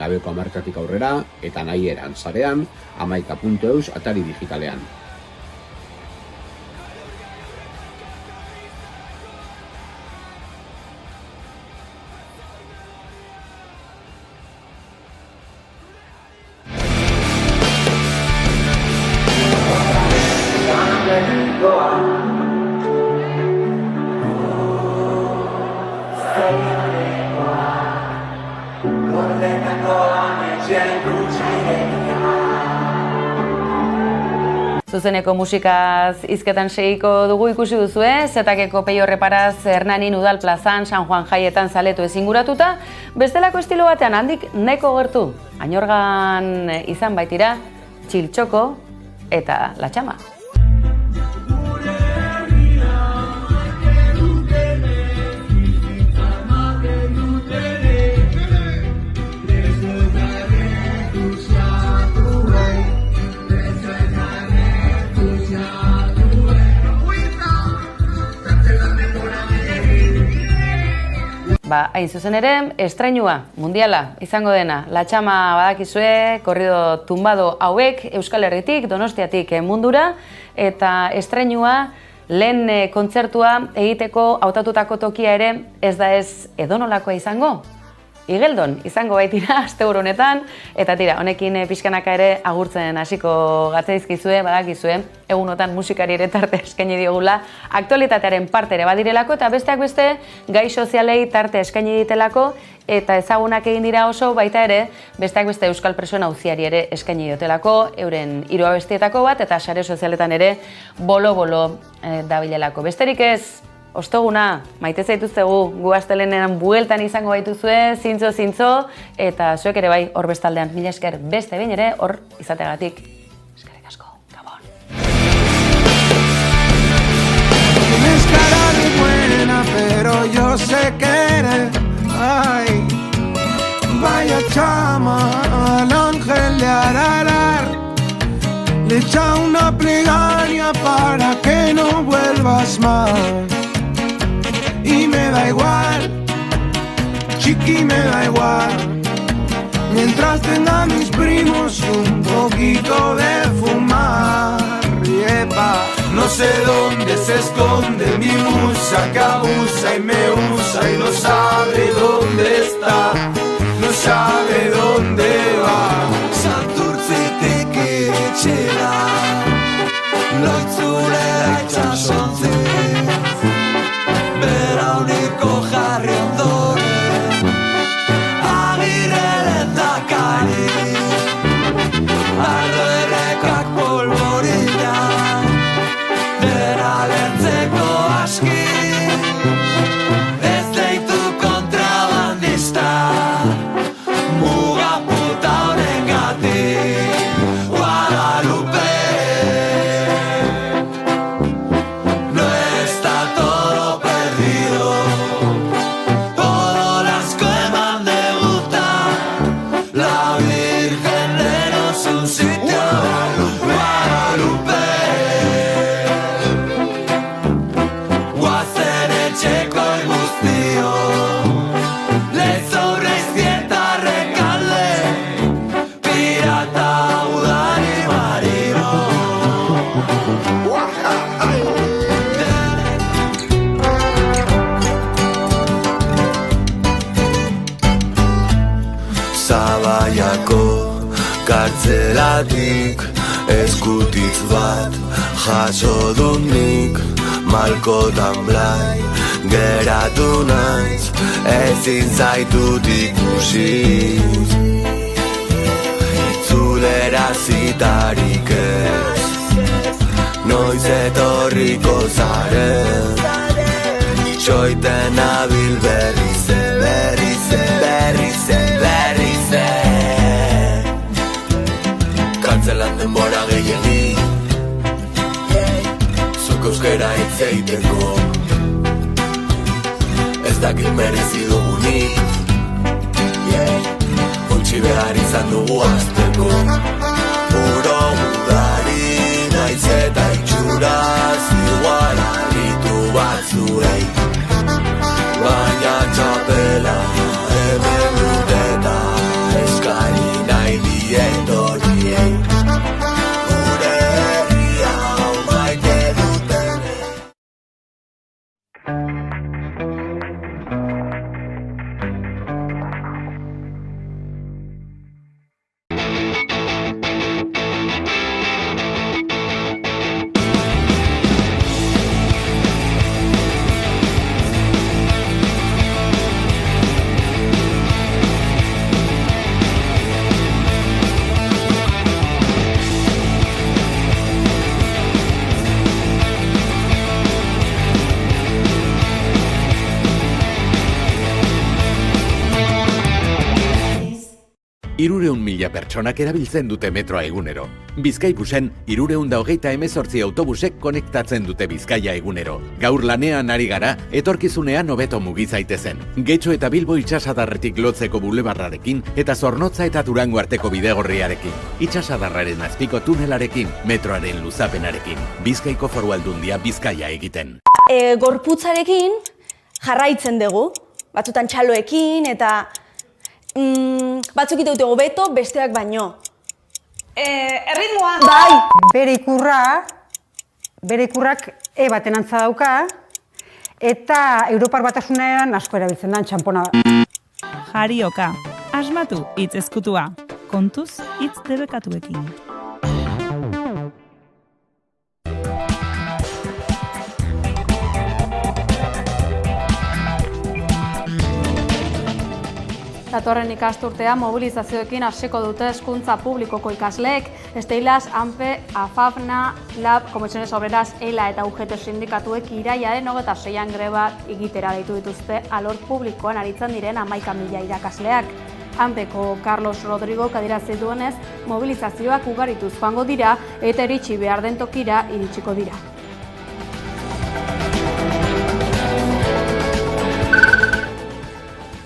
Gabeko 10 aurrera eta nahieran sarean 11.eus Atari digitalean. Zuzeneko musikaz hizketan segiko dugu ikusi duzue, Zetakeko Peio Reparaz Hernanin Udal plazan San Juan jaietan zaletu ezinguratuta, bestelako estilo batean handik nahiko gertu. Añorgan izan baitira, Txiltxoko eta La Txama. Hain zuzen ere, estrainua, mundiala, izango dena. La Txama badakizue, korrido tumbado hauek, Euskal Herritik, Donostiatik mundura, eta estrainua, lehen kontzertua egiteko hautatutako tokia ere, ez da ez edonolakoa izango. Igeldon, izango baitira, asteburu honetan, eta tira, honekin pixkanaka ere agurtzen hasiko gatzaizkizue, badakizue, egunotan musikari ere tarte eskaini diogula, aktualitatearen parte ere badirelako, eta besteak beste, gai sozialei tarte eskaini ditelako, eta ezagunak egin dira oso, baita ere, besteak beste euskal presoen auziari ere eskaini diotelako, euren 3 abestietako bat, eta sare sozialetan ere bolo-bolo dabilelako. Besterik ez, Ostoguna, maite zaituztegu, gu astelehenean bueltan izango baituzue, zintzo, eta zuek ere bai hor bestaldean, mila esker beste behin ere hor izateagatik. Eskerrik asko, Gabon. Tienes cara de buena, pero yo sé que eres, ay, vaya chama, al ángel de Ararar. Le echa una plegaria para que no vuelvas más. Y me da igual, chiqui, me da igual. Mientras tenga mis primos un poquito de fumar. Yepa. No sé dónde se esconde mi musa que abusa y me usa y no sabe dónde está, no sabe dónde va. Santurtzitik itxera, loitzulera itxasontzik, berauniko jarri ondoren, agirre lehendakari, ardo errekak polvorina, dena lertzeko aski, ez deitu kontrabandista, muga puta honengatik, Guadalupe. No está todo perdido, todo las que eman debutar, la Virgen denos un sitio, Guadalupe. Guazen etxeko guztio, lezo reiztieta rekalde, pirata udari marino. Zabaiako kartzelatik eskutitz bat jaso dut nik, malkotan blai geratu naiz, ezin zaitut ikusi, itzulera zitarik ez, noiz etorriko zaren, itxoiten nabil berriz, berriz, berriz, berriz, kartzelan denbora gehienik, zuk euskera hitz egiteko, ez dakit merezi dugunik, utzi behar izan dugu azteko, puro udari naiz eta itxuraz igual aritu batzuei, baina txapela hemen dut eta eska 300.000 pertsonak erabiltzen dute metroa egunero. Bizkaibusen 328 autobusek konektatzen dute Bizkaia egunero. Gaur lanean ari gara, etorkizunean hobeto mugizaitezen. Getxo eta Bilbo itsasadarretik lotzeko bulebarrarekin eta Zornotza eta Durango arteko bidegorriarekin. Itsasadarraren azpiko tunelarekin, metroaren luzapenarekin. Bizkaiko Foru Aldundia Bizkaia egiten. Gorputzarekin jarraitzen dugu, batzutan txaloekin eta batzuk ite dute hobeto, besteak baino. Erritmoa! Bai! Bere ikurrak baten antza dauka, eta Europar Batasunean asko erabiltzen da, txampona da. Jarioka, asmatu hitz ezkutua, kontuz hitz debekatuekin. Datorren ikasturtea mobilizazioekin hasiko dute hezkuntza publikoko ikasleek. Esteilas, ANPE, AFAFNA, LAB, Comisiones Obreras, ELA eta UGT sindikatuek irailaren 26an greba egitera deitu dituzte alor publikoan aritzen diren 11.000 irakasleak. ANPeko Carlos Rodrigo adierazi duenez, mobilizazioak ugarituz joango dira eta iritsi behar den tokira iritsiko dira.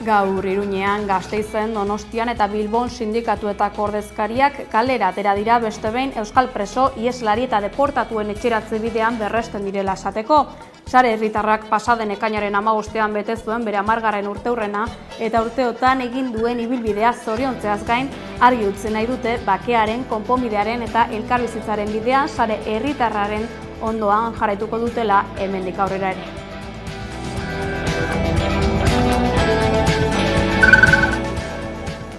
Gaur Iruñean, Gasteizen, Donostian eta Bilbon sindikatuetako ordezkariak kalera atera dira beste behin euskal preso, ieslari eta deportatuen etxeratze bidean berresten direla esateko. Sare herritarrak pasaden ekainaren 15ean bete zuen bere 10. urteurrena eta urteotan egin duen ibilbidea zoriontzeaz gain argi utzi nahi dute bakearen, konponbidearen eta elkarbizitzaren bidean sare herritarraren ondoan jarraituko dutela hemendik aurrera ere.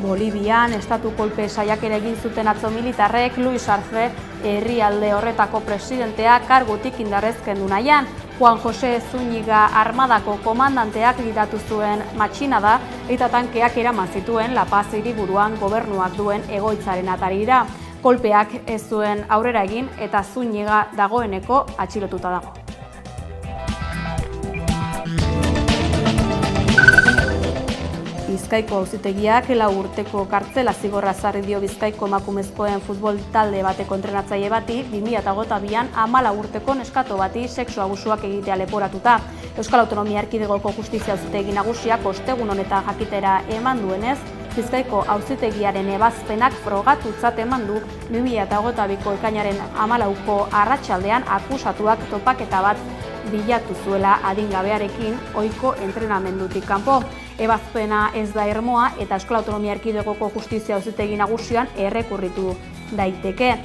Bolivian estatu kolpe saiakera egin zuten atzo militarrek Luis Arce herrialde horretako presidentea kargutik indarrez kendu nahian. Juan José Zúñiga armadako komandanteak gidatu zuen matxinada eta tankeak eraman zituen La Paz hiriburuan gobernuak duen egoitzaren atarira. Kolpeak ez zuen aurrera egin eta Zúñiga dagoeneko atxilotuta dago. Bizkaiko auzitegiak 4 urteko kartzela zigorra ezarri dio Bizkaiko emakumezkoen futbol talde bateko entrenatzaile bati 2022an 14 urteko neskato bati sexu abusuak egitea leporatuta. Euskal Autonomia Erkidegoko Justizia Auzitegi Nagusiak ostegun honetan jakitera eman duenez, Bizkaiko auzitegiaren ebazpenak frogatutzat eman du 2022ko ekainaren 14ko arratsaldean akusatuak topaketa bat bilatu zuela adingabearekin ohiko entrenamendutik kanpo. Ebazpena ez da irmoa eta Euskal Autonomia Erkidegoko Justizia Auzitegi Nagusian errekurritu daiteke.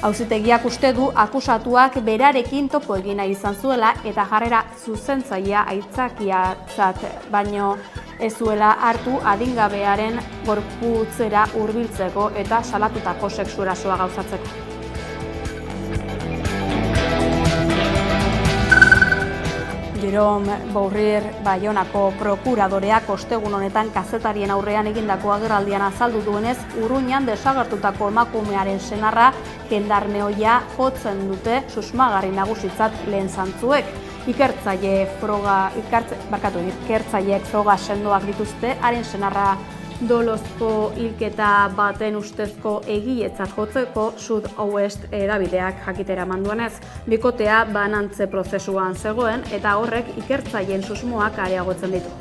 Auzitegiak uste du akusatuak berarekin topo egina izan zuela eta jarrera zuzentzailea aitzakiatzat baino ez zuela hartu adingabearen gorputzera hurbiltzeko eta salatutako sexu erasoa gauzatzeko. Jerome Bourrier Baionako prokuradoreak ostegun honetan kazetarien aurrean egindako agerraldian azaldu duenez, Urruñan desagertutako emakumearen senarra gendarmeoia jotzen dute susmagarri nagusitzat lehen zantzuek. Ikertzaileek froga sendoak dituzte, haren senarra dolozko hilketa baten ustezko egietzat jotzeko Sud-Ouest hedabideak jakitera eman duenez. Bikotea banantze prozesuan zegoen eta horrek ikertzaileen susmoak areagotzen ditu.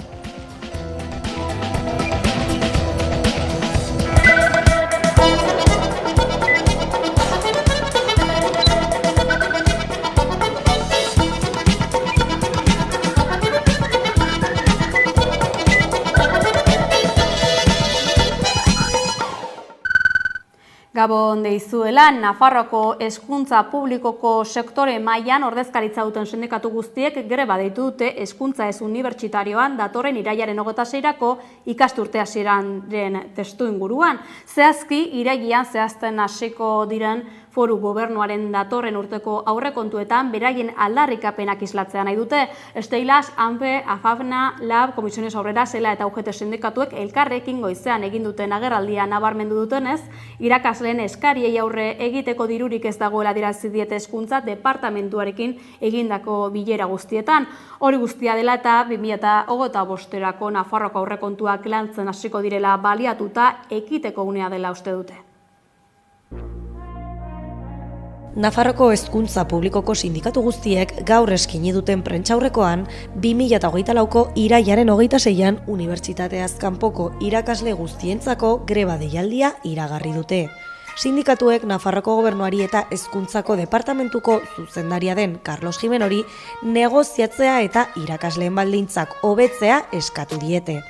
Gabon deizuela, Nafarroako hezkuntza publikoko sektore mailan ordezkaritza duten sindikatu guztiek greba deitu dute hezkuntza ez unibertsitarioan datorren irailaren 26erako ikasturte hasieraren testuinguruan. Zehazki, irailean zehazten hasiko diren Foru gobernuaren datorren urteko aurrekontuetan beraien aldarrikapenak islatzea nahi dute. Esteilas, ANPE, AFAFNA, LAB, Komisiones Obrera, Zela eta UGT sindikatuek elkarrekin goizean egin duten agerraldia nabarmendu dutenez, irakasleen eskariei aurre egiteko dirurik ez dagoela adierazi diete hezkuntza departamentuarekin egindako bilera guztietan. Hori guztia dela eta 2025erako Nafarroako aurrekontuak lantzen hasiko direla baliatuta ekiteko unea dela uste dute. Nafarroko hezkuntza publikoko sindikatu guztiek gaur eskaini duten prentsaurrekoan 2024ko irailaren 26an unibertsitateaz kanpoko irakasle guztientzako greba deialdia iragarri dute. Sindikatuek Nafarroko gobernuari eta hezkuntzako departamentuko zuzendaria den Carlos Jimenori negoziatzea eta irakasleen baldintzak hobetzea eskatu diete.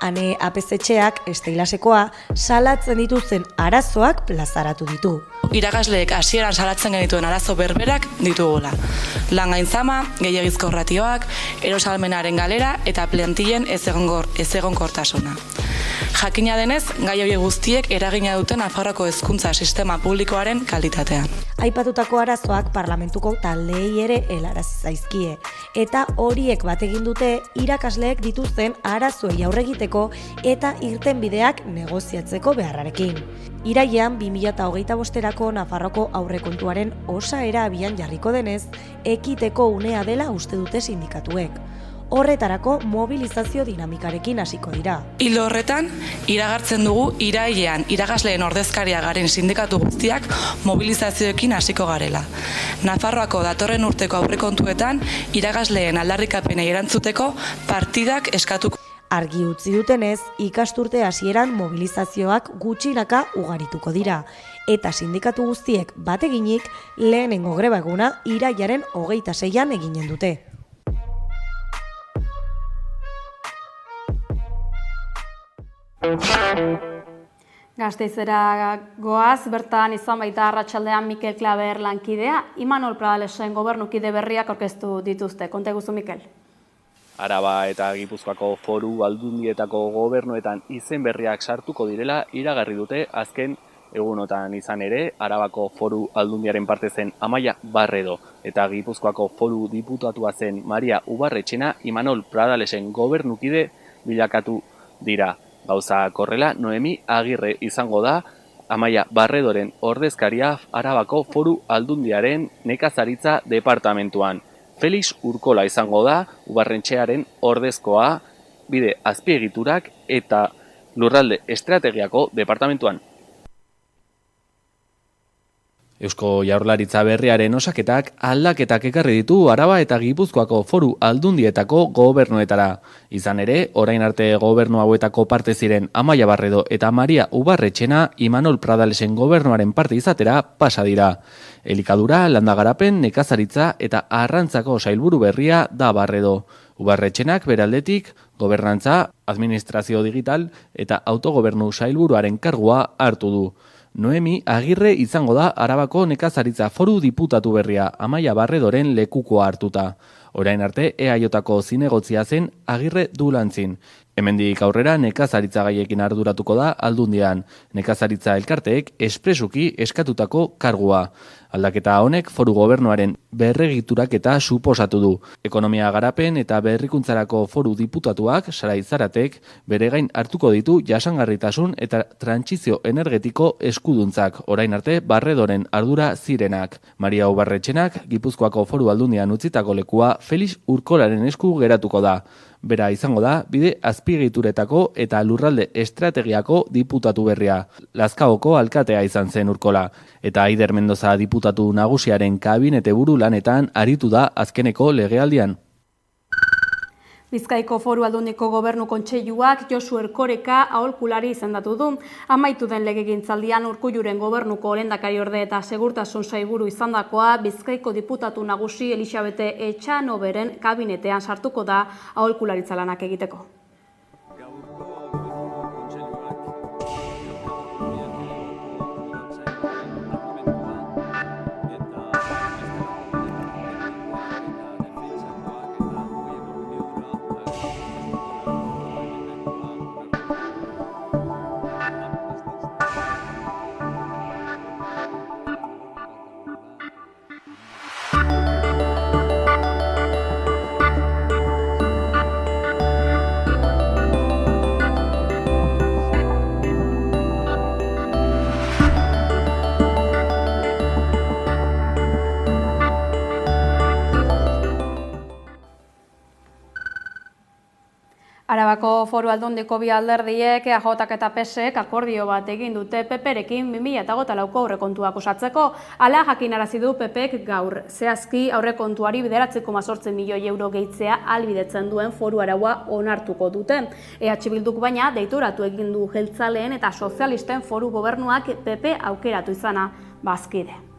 Ane APZ-etxeak Esteilasekoa salatzen dituzten arazoak plazaratu ditu. Irakasleek hasieran salatzen genituen arazo berberak ditugula. Lan gainzama, gehiegizko ratioak, erosalmenaren galera eta plantillen ezegonkortasuna. Jakina denez, gai horiek guztiek eragina duten Nafarroako hezkuntza sistema publikoaren kalitatean. Aipatutako arazoak parlamentuko taldeei ere helarazi zaizkie, eta horiek bat egin dute irakasleek dituzten arazoei aurre egiteko eta irtenbideak negoziatzeko beharrarekin. Irailean 2025erako Nafarroko aurrekontuaren osaera abian jarriko denez, ekiteko unea dela uste dute sindikatuek. Horretarako mobilizazio dinamikarekin hasiko dira. Ildo horretan, iragartzen dugu irailean irakasleen ordezkaria garen sindikatu guztiak mobilizazioekin hasiko garela. Nafarroako datorren urteko aurrekontuetan irakasleen aldarrikapenei erantzuteko partidak eskatuko. Argi utzi dutenez, ikasturte hasieran mobilizazioak gutxinaka ugarituko dira. Eta sindikatu guztiek bateginik lehenengo greba eguna irailaren 26an eginen dute. Gasteizera goaz, bertan izan baita arratsaldean Mikel Klaber lankidea, Imanol Pradalesen gobernukide berriak aurkeztu dituzte. Konta guzu, Mikel. Araba eta Gipuzkoako foru aldundietako gobernuetan izen berriak sartuko direla iragarri dute azken egunotan izan ere, Arabako foru aldundiaren parte zen Amaia Barredo eta Gipuzkoako foru diputatua zen Maria Ubarretxena Imanol Pradalesen gobernukide bilakatu dira. Gauza korrela, Noemi Agirre izango da Amaia Barredoren ordezkaria Arabako foru aldundiaren nekazaritza departamentuan. Felix Urkola izango da Ubarretxearen ordezkoa bide azpiegiturak eta lurralde estrategiako departamentuan. Eusko Jaurlaritza berriaren osaketak aldaketak ekarri ditu Araba eta Gipuzkoako foru aldundietako gobernuetara. Izan ere, orain arte gobernu hauetako parte ziren Amaia Barredo eta Maria Ubarretxena Imanol Pradalesen gobernuaren parte izatera pasa dira. Elikadura, landagarapen, nekazaritza eta arrantzako sailburu berria da Barredo. Ubarretxenak beraldetik, gobernantza, administrazio digital eta autogobernu sailburuaren kargua hartu du. Noemi Agirre izango da Arabako nekazaritza foru diputatu berria Amaia Barredoren lekukoa hartuta. Orain arte EAJko zinegotzia zen Agirre du lantzin. Hemendik aurrera nekazaritza gaiekin arduratuko da Aldundian. Nekazaritza elkarteek espresuki eskatutako kargua. Aldaketa honek foru gobernuaren berregituraketa suposatu du. Ekonomia garapen eta berrikuntzarako foru diputatuak, Sarai Zaratek, bere gain hartuko ditu jasangarritasun eta trantsizio energetiko eskuduntzak, orain arte Barredoren ardura zirenak. Maria Ubarretxenak, Gipuzkoako foru aldundian utzitako lekua Felix Urkolaren esku geratuko da. Bera izango da, bide azpiegituretako eta lurralde estrategiako diputatu berria. Lazkaoko alkatea izan zen Urkola, eta Aider Mendoza diputatu nagusiaren kabinete buru lanetan aritu da azkeneko legealdian. Bizkaiko foru aldundiko gobernu kontseiluak Josu Erkoreka aholkulari izendatu du. Amaitu den legegintzaldian Urkulluren gobernuko lehendakariorde eta segurtasun sailburu izandakoa Bizkaiko diputatu nagusi Elisabete Etxanoberen kabinetean sartuko da aholkularitza lanak egiteko. Arabako Foru Aldundiko bi alderdiek EAJak eta PSek akordio bat egin dute PPrekin 2024ko aurrekontuak osatzeko. Hala jakinarazi du PPek gaur. Zehazki aurrekontuari 9,8 milioi euro gehitzea ahalbidetzen duen foru araua onartuko dute. EH Bilduk baina deitoratu egin du jeltzaleen eta sozialisten foru gobernuak PP aukeratu izana bazkide.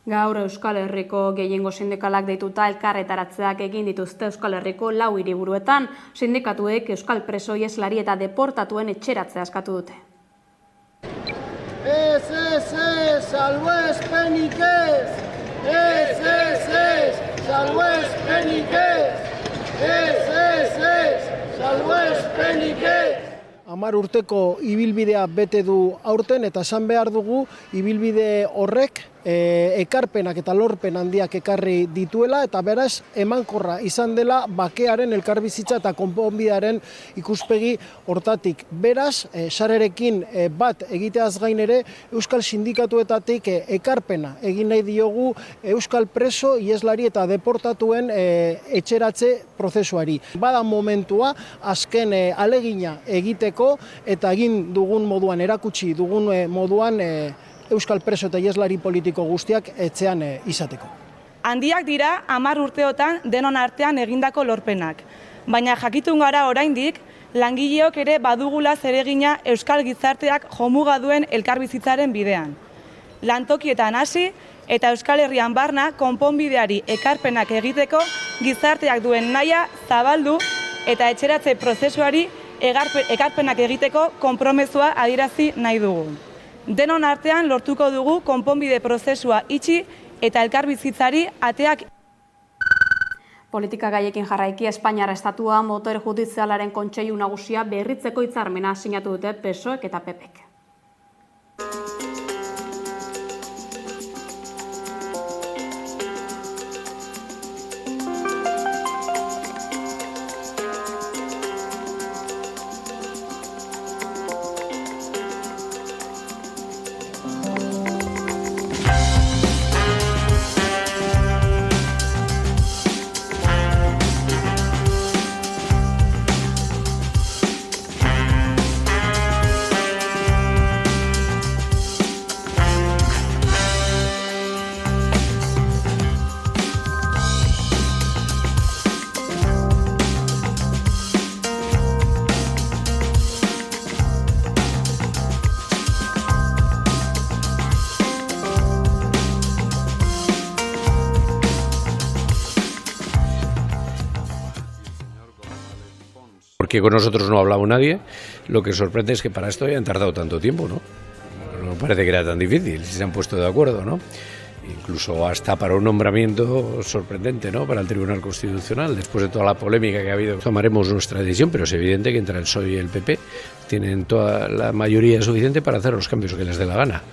Gaur Euskal Herriko gehiengo sindikalak deituta elkarretaratzeak egin dituzte Euskal Herriko 4 hiriburuetan. Sindikatuek euskal preso iheslari eta deportatuen etxeratzea eskatu dute. Ez, salbuespenik ez! Ez, salbuespenik ez! Ez, salbuespenik ez! 10 urteko ibilbidea bete du aurten eta esan behar dugu ibilbide horrek ekarpenak eta lorpen handiak ekarri dituela eta beraz emankorra izan dela bakearen elkarbizitza eta konponbidearen ikuspegi hortatik. Beraz, sarerekin bat egiteaz gain ere euskal sindikatuetatik ekarpena egin nahi diogu euskal preso, iheslari eta deportatuen etxeratze prozesuari. Bada momentua azken alegina egiteko eta egin dugun moduan, erakutsi dugun moduan euskal preso eta iheslari politiko guztiak etxean izateko. Handiak dira 10 urteotan denon artean egindako lorpenak. Baina jakitun gara oraindik langileok ere badugula zeregina euskal gizarteak jomuga duen elkarbizitzaren bidean. Lantokietan hasi eta Euskal Herrian barna konponbideari ekarpenak egiteko gizarteak duen nahia zabaldu eta etxeratze prozesuari ekarpenak egiteko konpromezua adierazi nahi dugu. Denon artean lortuko dugu konponbide prozesua itxi eta elkarbizitzari ateak. Politika gaiekin jarraiki Espainiar estatua motor judizialaren kontseilu nagusia berritzeko hitzarmena sinatu dute PSOek eta PPek. Que con nosotros no ha hablado nadie, lo que sorprende es que para esto hayan tardado tanto tiempo, ¿no? No parece que era tan difícil, si se han puesto de acuerdo, ¿no? Incluso hasta para un nombramiento sorprendente, ¿no? Para el Tribunal Constitucional, después de toda la polémica que ha habido. Tomaremos nuestra decisión, pero es evidente que entre el PSOE y el PP tienen toda la mayoría suficiente para hacer los cambios que les dé la gana.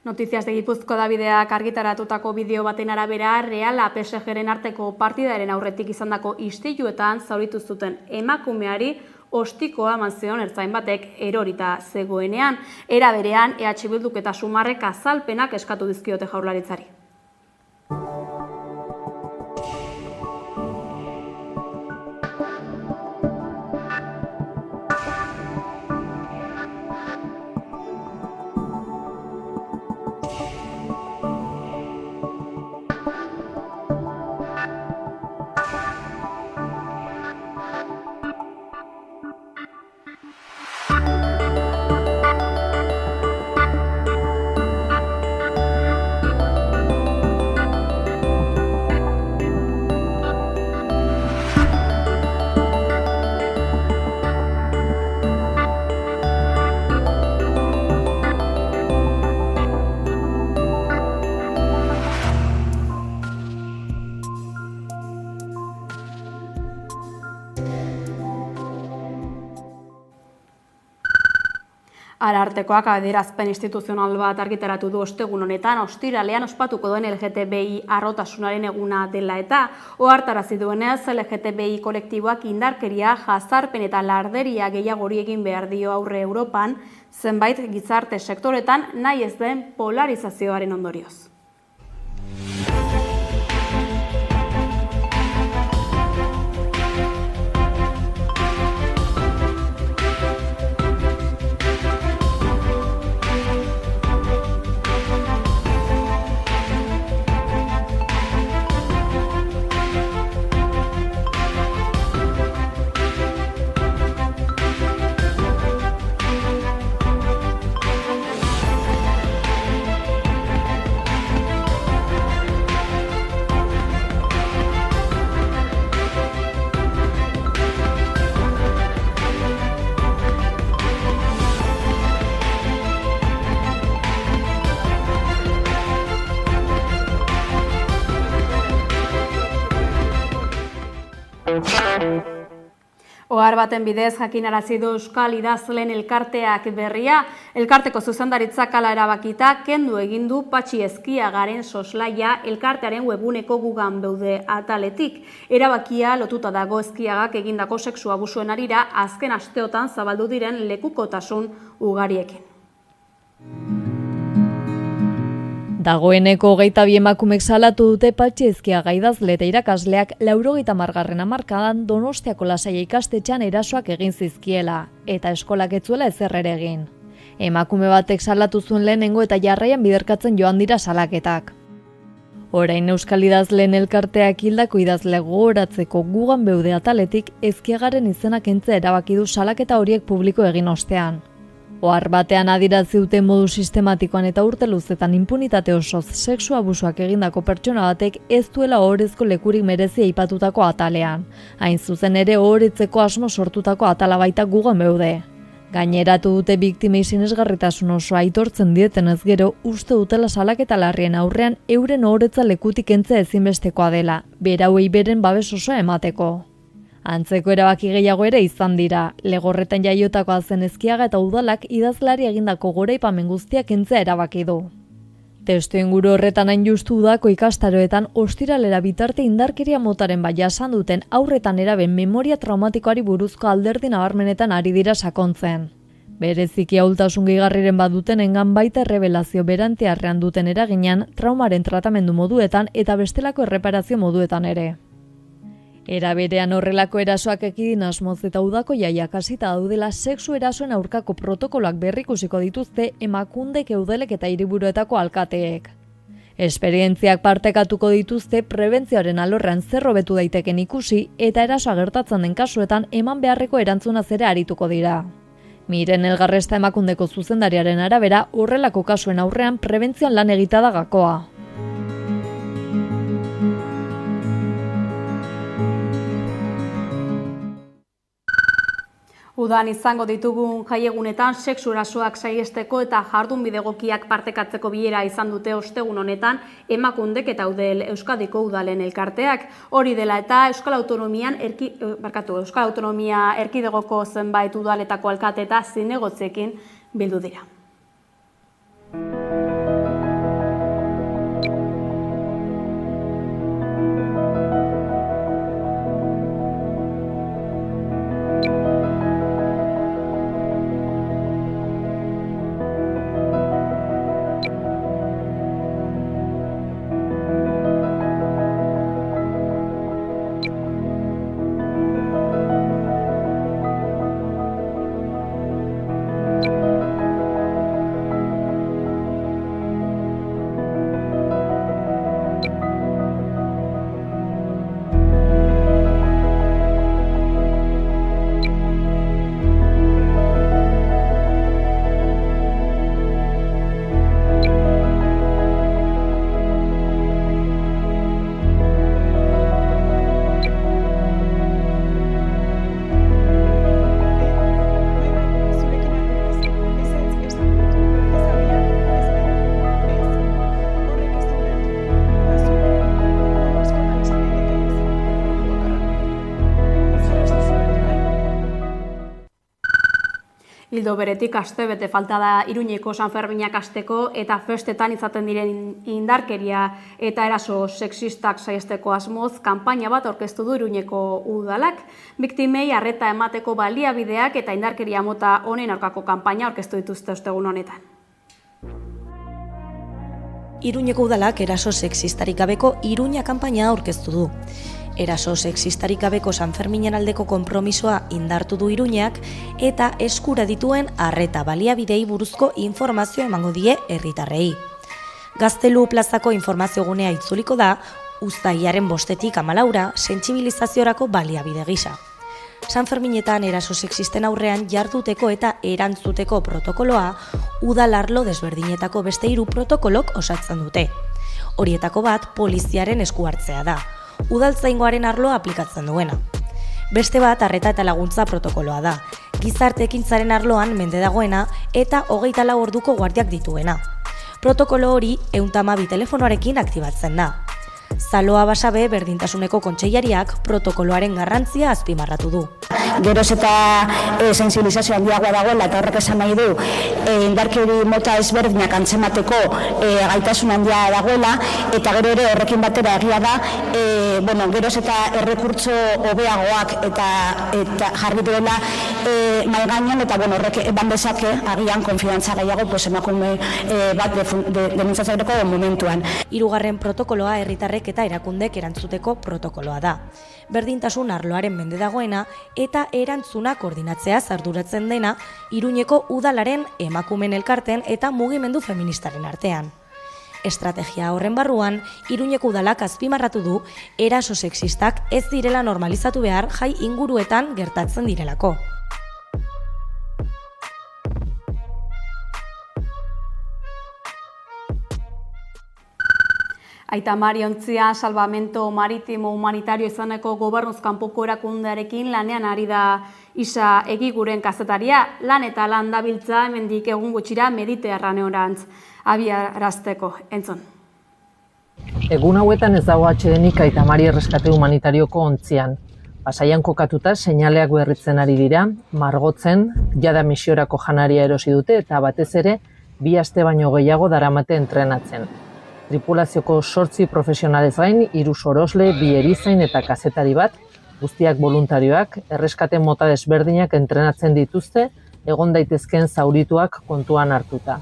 Noticias de Gipuzko Dabideak argitaratutako bideo baten arabera, Reala PSG-ren arteko partidaren aurretik izandako istiluetan zauritu zuten emakumeari ostikoa eman zion ertzain batek erorita zegoenean. Era berean, EH Bilduk eta Sumarrek azalpenak eskatu dizkiote Jaurlaritzari. Arartekoak adierazpen instituzional bat argitaratu du ostegun honetan, ostiralean ospatuko duen LGTBI harrotasunaren eguna dela eta ohartarazi duenez LGTBI kolektiboak indarkeria, jazarpen eta larderia gehiagori egin behar dio aurre Europan, zenbait gizarte sektoretan nahi ez den polarizazioaren ondorioz. Ohar baten bidez jakinarazi du Euskal Idazleen Elkarteak berria, elkarteko zuzendaritzak hala erabakita kendu egin du Patxi Ezkiagaren soslaia elkartearen webuneko gugan beude ataletik. Erabakia lotuta dago Ezkiagak egindako sexu abusuen harira azken asteotan zabaldu diren lekukotasun ugariekin. Dagoeneko 22 emakumek salatu dute Patxi Ezkiaga idazle eta irakasleak 90. hamarkadan Donostiako Lasaia ikastetxean erasoak egin zizkiela, eta eskolak ez zuela ezer ere egin. Emakume batek salatu zuen lehenengo eta jarraian biderkatzen joan dira salaketak. Orain Euskal Idazleen Elkarteak hildako idazle gogoratzeko gugan beude ataletik Ezkiagaren izena kentzea erabaki du salaketa horiek publiko egin ostean. Ohar batean adierazi duten modu sistematikoan eta urte luzetan inpunitate osoz sexu abusuak egindako pertsona batek ez duela ohorezko lekurik merezi aipatutako atalean. Hain zuzen ere ohoretzeko asmo sortutako atala baita gugan beude. Gaineratu dute biktimei sinesgarritasun osoa aitortzen dietenez gero uste dutela salaketa larrien aurrean euren ohoretza lekutik kentzea ezinbestekoa dela, berauei beren babes osoa emateko. Antzeko erabaki gehiago ere izan dira, legorretan jaiotakoa zen Ezkiaga eta udalak idazlari egindako goraipamen guztiak kentzea erabaki du. Testu inguru horretan hain justu udako ikastaroetan ostiralera bitarte indarkeria motaren bat jasan duten aurretan eraben memoria traumatikoari buruzko alderdi nabarmenetan ari dira sakontzen. Bereziki ahultasun gehigarriren baduten engan baita errebelazio berantiarrean duten eraginan traumaren tratamendu moduetan eta bestelako erreparazio moduetan ere. Era berean horrelako erasoak ekidin asmoz eta udako jaiak hasita daudela sexu erasoen aurkako protokoloak berrikusiko dituzte emakundek, eudelek eta hiriburuetako alkateek. Esperientziak partekatuko dituzte prebentzioaren alorrean zer hobetu daiteken ikusi eta erasoa gertatzen den kasuetan eman beharreko erantzunaz ere arituko dira. Miren Elgarresta emakundeko zuzendariaren arabera horrelako kasuen aurrean prebentzioan lan egita da gakoa. Udan izango ditugun jaiegunetan sexu erasoak saihesteko eta jardunbide egokiak partekatzeko bilera izan dute ostegun honetan Emakundek eta Euskadiko Udalen Elkarteak. Hori dela eta Euskal Autonomia Erkidegoko zenbait udaletako alkate eta zinegotzeekin bildu dira. Ildo beretik astebete falta da Iruñeko San Ferminak hasteko eta festetan izaten diren indarkeria eta eraso sexistak saihesteko asmoz kanpaina bat aurkeztu du Iruñeko udalak. Biktimei arreta emateko baliabideak eta indarkeria mota honen aurkako kanpaina aurkeztu dituzte ostegun honetan. Iruñeko udalak eraso sexistarik gabeko Iruña kanpaina aurkeztu du. Eraso sexistarik gabeko San Ferminen aldeko konpromisoa indartu du Iruñak eta eskura dituen arreta baliabidei buruzko informazioa emango die herritarrei. Gaztelu plazako informazio gunea itzuliko da, uztailaren 5-tik 14 sentsibilizaziorako baliabide gisa. San Ferminetan eraso sexisten aurrean jarduteko eta erantzuteko protokoloa udal arlo desberdinetako beste 3 protokolok osatzen dute. Horietako bat poliziaren esku hartzea da. Udaltzaingoaren arloa aplikatzen duena. Beste bat arreta eta laguntza protokoloa da. Gizarte ekintzaren arloan mende dagoena eta 24 orduko guardiak dituena. Protokolo hori 112 telefonoarekin aktibatzen da. Zaloa Basabe berdintasuneko kontseilariak protokoloaren garrantzia azpimarratu du. Geroz eta sensibilizazio handiagoa dagoela eta horrek esan nahi du indarkeri mota ezberdinak antzemateko gaitasun handia dagoela eta gero ere horrekin batera egia da geroz eta errekurtso hobeagoak eta jarri duela mahai gainean eta horrek eman dezake agian konfidantza gehiago emakume bat denuntzatzaileko momentuan. 3. protokoloa herritarrek eta erakundek erantzuteko protokoloa da. Berdintasun arloaren mende dagoena eta erantzuna koordinatzea arduratzen dena Iruñeko udalaren emakumeen elkarten eta mugimendu feministaren artean. Estrategia horren barruan, Iruñeko udalak azpimarratu du eraso sexistak ez direla normalizatu behar jai inguruetan gertatzen direlako. Aita Mari Ontzia Salvamento Maritimo Humanitario izaneko gobernuz kanpoko erakundearekin lanean ari da Isa Egiguren kazetaria, lan eta lan dabiltza hemendik egun gutxira Mediterraneorantz abiarazteko. Entzun. Egun hauetan ez dago atsedenik Aita Mari erreskate humanitarioko ontzian. Pasaian kokatuta seinaleak berritzen ari dira, margotzen, jada misiorako janaria erosi dute eta batez ere 2 aste baino gehiago daramate entrenatzen. Tripulazioko 8 profesionalez gain, 3 sorosle, 2 erizain eta kazetari bat, guztiak voluntarioak, erreskate mota desberdinak entrenatzen dituzte, egon daitezkeen zaurituak kontuan hartuta.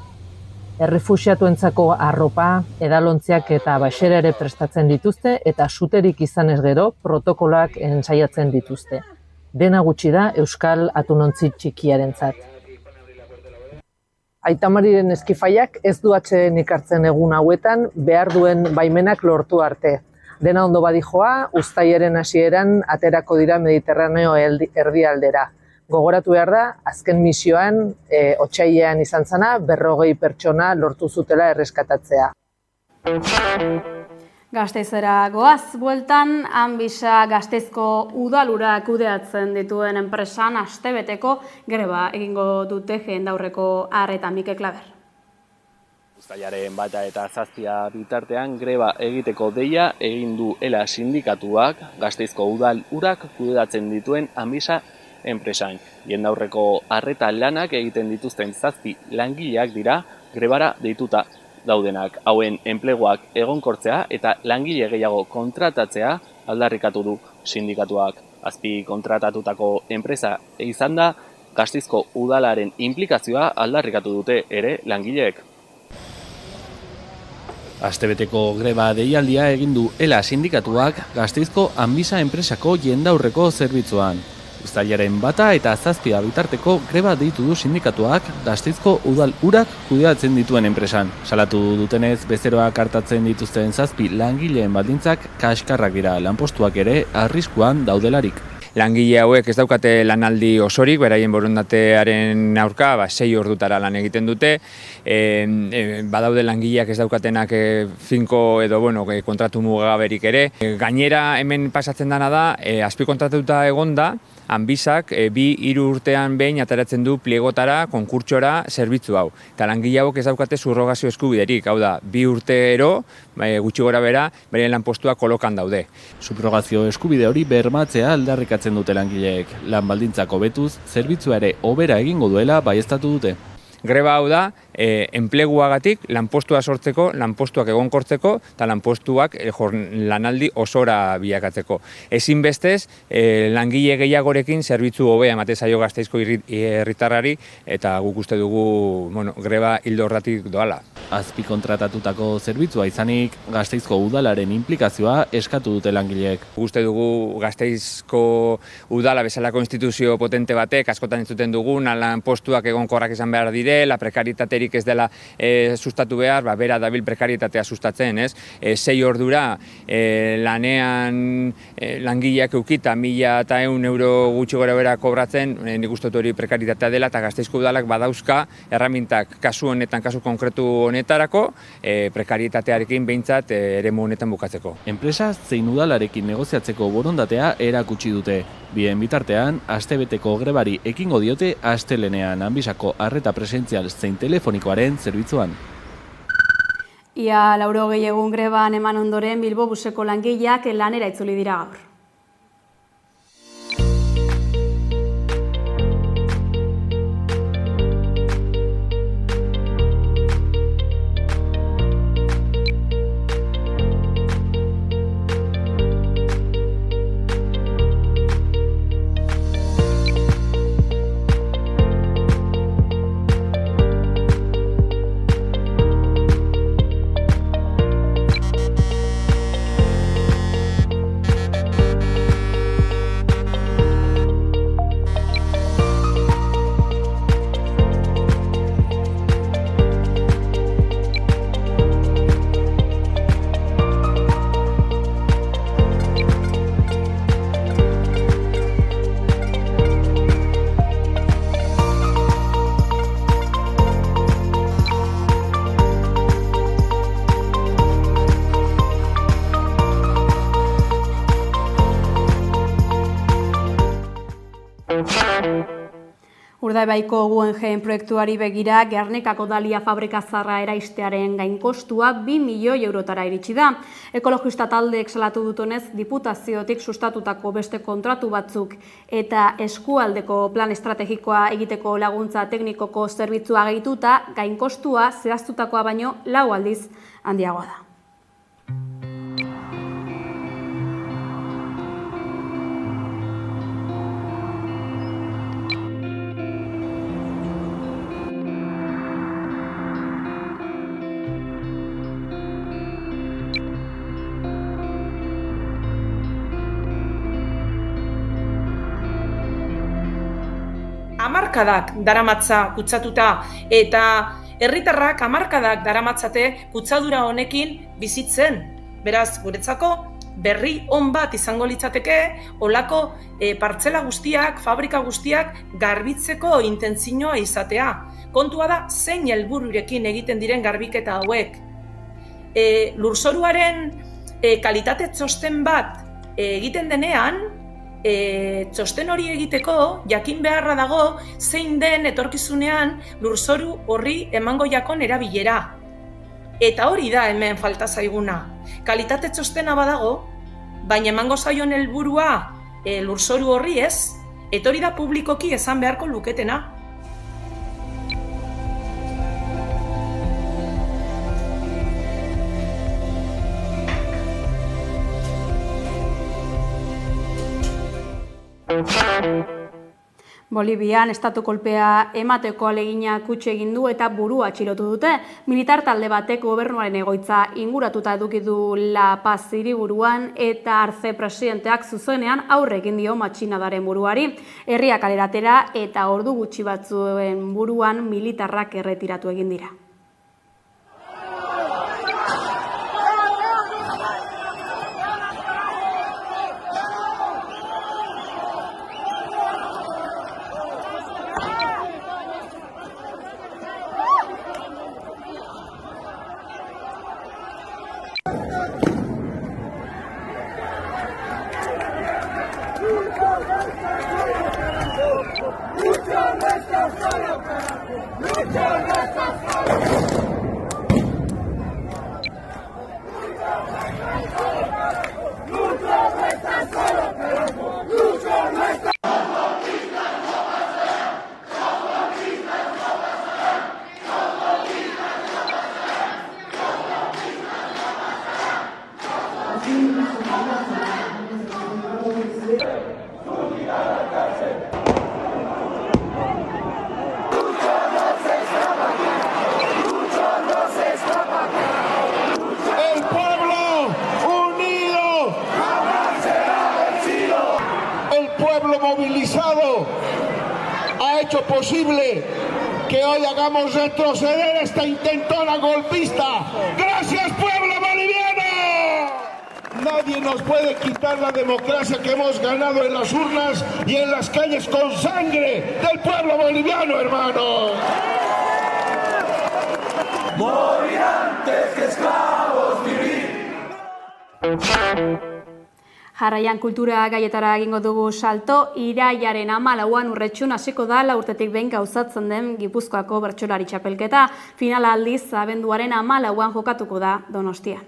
Errefuxiatuentzako arropa, edalontziak eta baxera ere prestatzen dituzte eta suterik izanez gero protokoloak ensaiatzen dituzte. Dena gutxi da Euskal Atunontzi txikiarentzat. Aita Mariren eskifaiak ez du atsedenik hartzen egun hauetan behar duen baimenak lortu arte. Dena ondo badijoa, uztailaren hasieran aterako dira Mediterraneo erdialdera. Gogoratu behar da, azken misioan, otsailean izan zena, 40 pertsona lortu zutela erreskatatzea. Gasteizera goaz, bueltan, Anbisa Gasteizko udalura kudeatzen dituen enpresan astebeteko greba egingo dute jendaurreko arreta Mikel Klaber. Uztailaren 1 eta 7 bitartean greba egiteko deia egin du ELA sindikatuak Gasteizko udalurak kudeatzen dituen Anbisa enpresan. Jendaurreko arreta lanak egiten dituzten 7 langileak dira grebara deituta daudenak. Hauen enpleguak egonkortzea eta langile gehiago kontratatzea aldarrikatu du sindikatuak. Azpi kontratatutako enpresa izan da Gasteizko udalaren inplikazioa aldarrikatu dute ere langileek. Astebeteko greba deialdia egin du ELA sindikatuak Gasteizko Anbisa enpresako jendaurreko zerbitzuan. Uztailaren 1 eta 7 bitarteko greba deitu du sindikatuak Gasteizko udal urak kudeatzen dituen enpresan. Salatu dutenez, bezeroak hartatzen dituzten 7 langileen baldintzak kaskarrak dira, lanpostuak ere arriskuan daudelarik. Langile hauek ez daukate lanaldi osorik, beraien borondatearen aurka 6 ordutara lan egiten dute. Badaude langileak ez daukatenak finko edo kontratu mugagaberik ere. Gainera hemen pasatzen dana da, azpikontratatuta egonda, Anbisak 2-3 urtean behin ateratzen du pliegotara, konkurtsora zerbitzu hau. Eta langile hauek ez daukate subrogazio eskubiderik, hau da, 2 urtero, gutxi gora bera, beraien lanpostua kolokan daude. Subrogazio eskubide hori bermatzea aldarrikatzen eskatzen dute langileek. Lan baldintzak hobetuz, zerbitzua ere hobera egingo duela baieztatu dute. Greba hau da, enpleguagatik lanpostua sortzeko, lanpostuak egonkortzeko eta lanpostuak lanaldi osora bilakatzeko. Ezinbestez, langile gehiagorekin zerbitzu hobea emate zaio Gasteizko herritarrari eta guk uste dugu greba ildo horretik doala. Azpikontratatutako zerbitzua izanik, Gasteizko udalaren inplikazioa eskatu dute langileek. Uste dugu Gasteizko udala bezalako instituzio potente batek, askotan entzuten dugun, lanpostuak egonkorrak izan behar direla, prekaritaterik ez dela sustatu behar, bera dabil prekaritatea sustatzen, ez? 6 ordura lanean langileak eukita 1.100 euro gutxi gora bera kobratzen, nik uste hori prekaritatea dela, eta Gasteizko udalak badauzka erramintak kasu honetan, kasu konkretu honetarako, prekaritatearekin behintzat eremu honetan bukatzeko. Enpresa zein udalarekin negoziatzeko borondatea erakutsi dute. Bien bitartean, astebeteko grebari ekingo diote astelenean Anbisako arreta presentzial zein telefonikoaren zerbitzuan. Ia 80 egun greban eman ondoren Bilbo buseko langileak lanera itzuli dira gaur. Urdaibaiko Guggenheim proiektuari begira, Gernikako Dalia fabrika zarra eraistearen gainkostua 2 milioi eurotara iritsi da. Ekologista taldeek salatu dutenez, diputaziotik sustatutako beste kontratu batzuk eta eskualdeko plan estrategikoa egiteko laguntza teknikoko zerbitzua gehituta, gainkostua zehaztutakoa baino 4 aldiz handiagoa da. Hamarkadak daramatza kutsatuta eta herritarrak hamarkadak daramatzate kutsadura honekin bizitzen. Beraz, guretzako berri on bat izango litzateke olako partzela guztiak, fabrika guztiak garbitzeko intentzioa izatea. Kontua da zein helbururekin egiten diren garbiketa hauek. Lurzoruaren kalitate txosten bat egiten denean, txosten hori egiteko jakin beharra dago zein den etorkizunean lurzoru horri emango jakon erabilera. Eta hori da hemen falta zaiguna. Kalitate txostena badago, baina emango zaion helburua lurzoru horri ez, eta hori da publikoki esan beharko luketena. Bolivian estatu kolpea emateko alegina kutsu egin du eta burua atxilotu dute. Militar talde batek gobernuaren egoitza inguratuta eduki du La Paz hiriburuan eta Arce presidenteak zuzenean aurre egin dio matxinadaren buruari. Herria kaleratera eta ordu gutxi batzuen buruan militarrak erretiratu egin dira. Lucha pueblo movilizado ha hecho posible que hoy hagamos retroceder esta intentona golpista. ¡Gracias, pueblo boliviano! Nadie nos puede quitar la democracia que hemos ganado en las urnas y en las calles con sangre del pueblo boliviano, hermanos. Morir antes que esclavos vivir. Jarraian kultura gaietara egingo dugu salto, irailaren 14an Urretxun hasiko da urtetik behin gauzatzen den Gipuzkoako bertsolari txapelketa. Finala aldiz abenduaren 14an jokatuko da Donostian.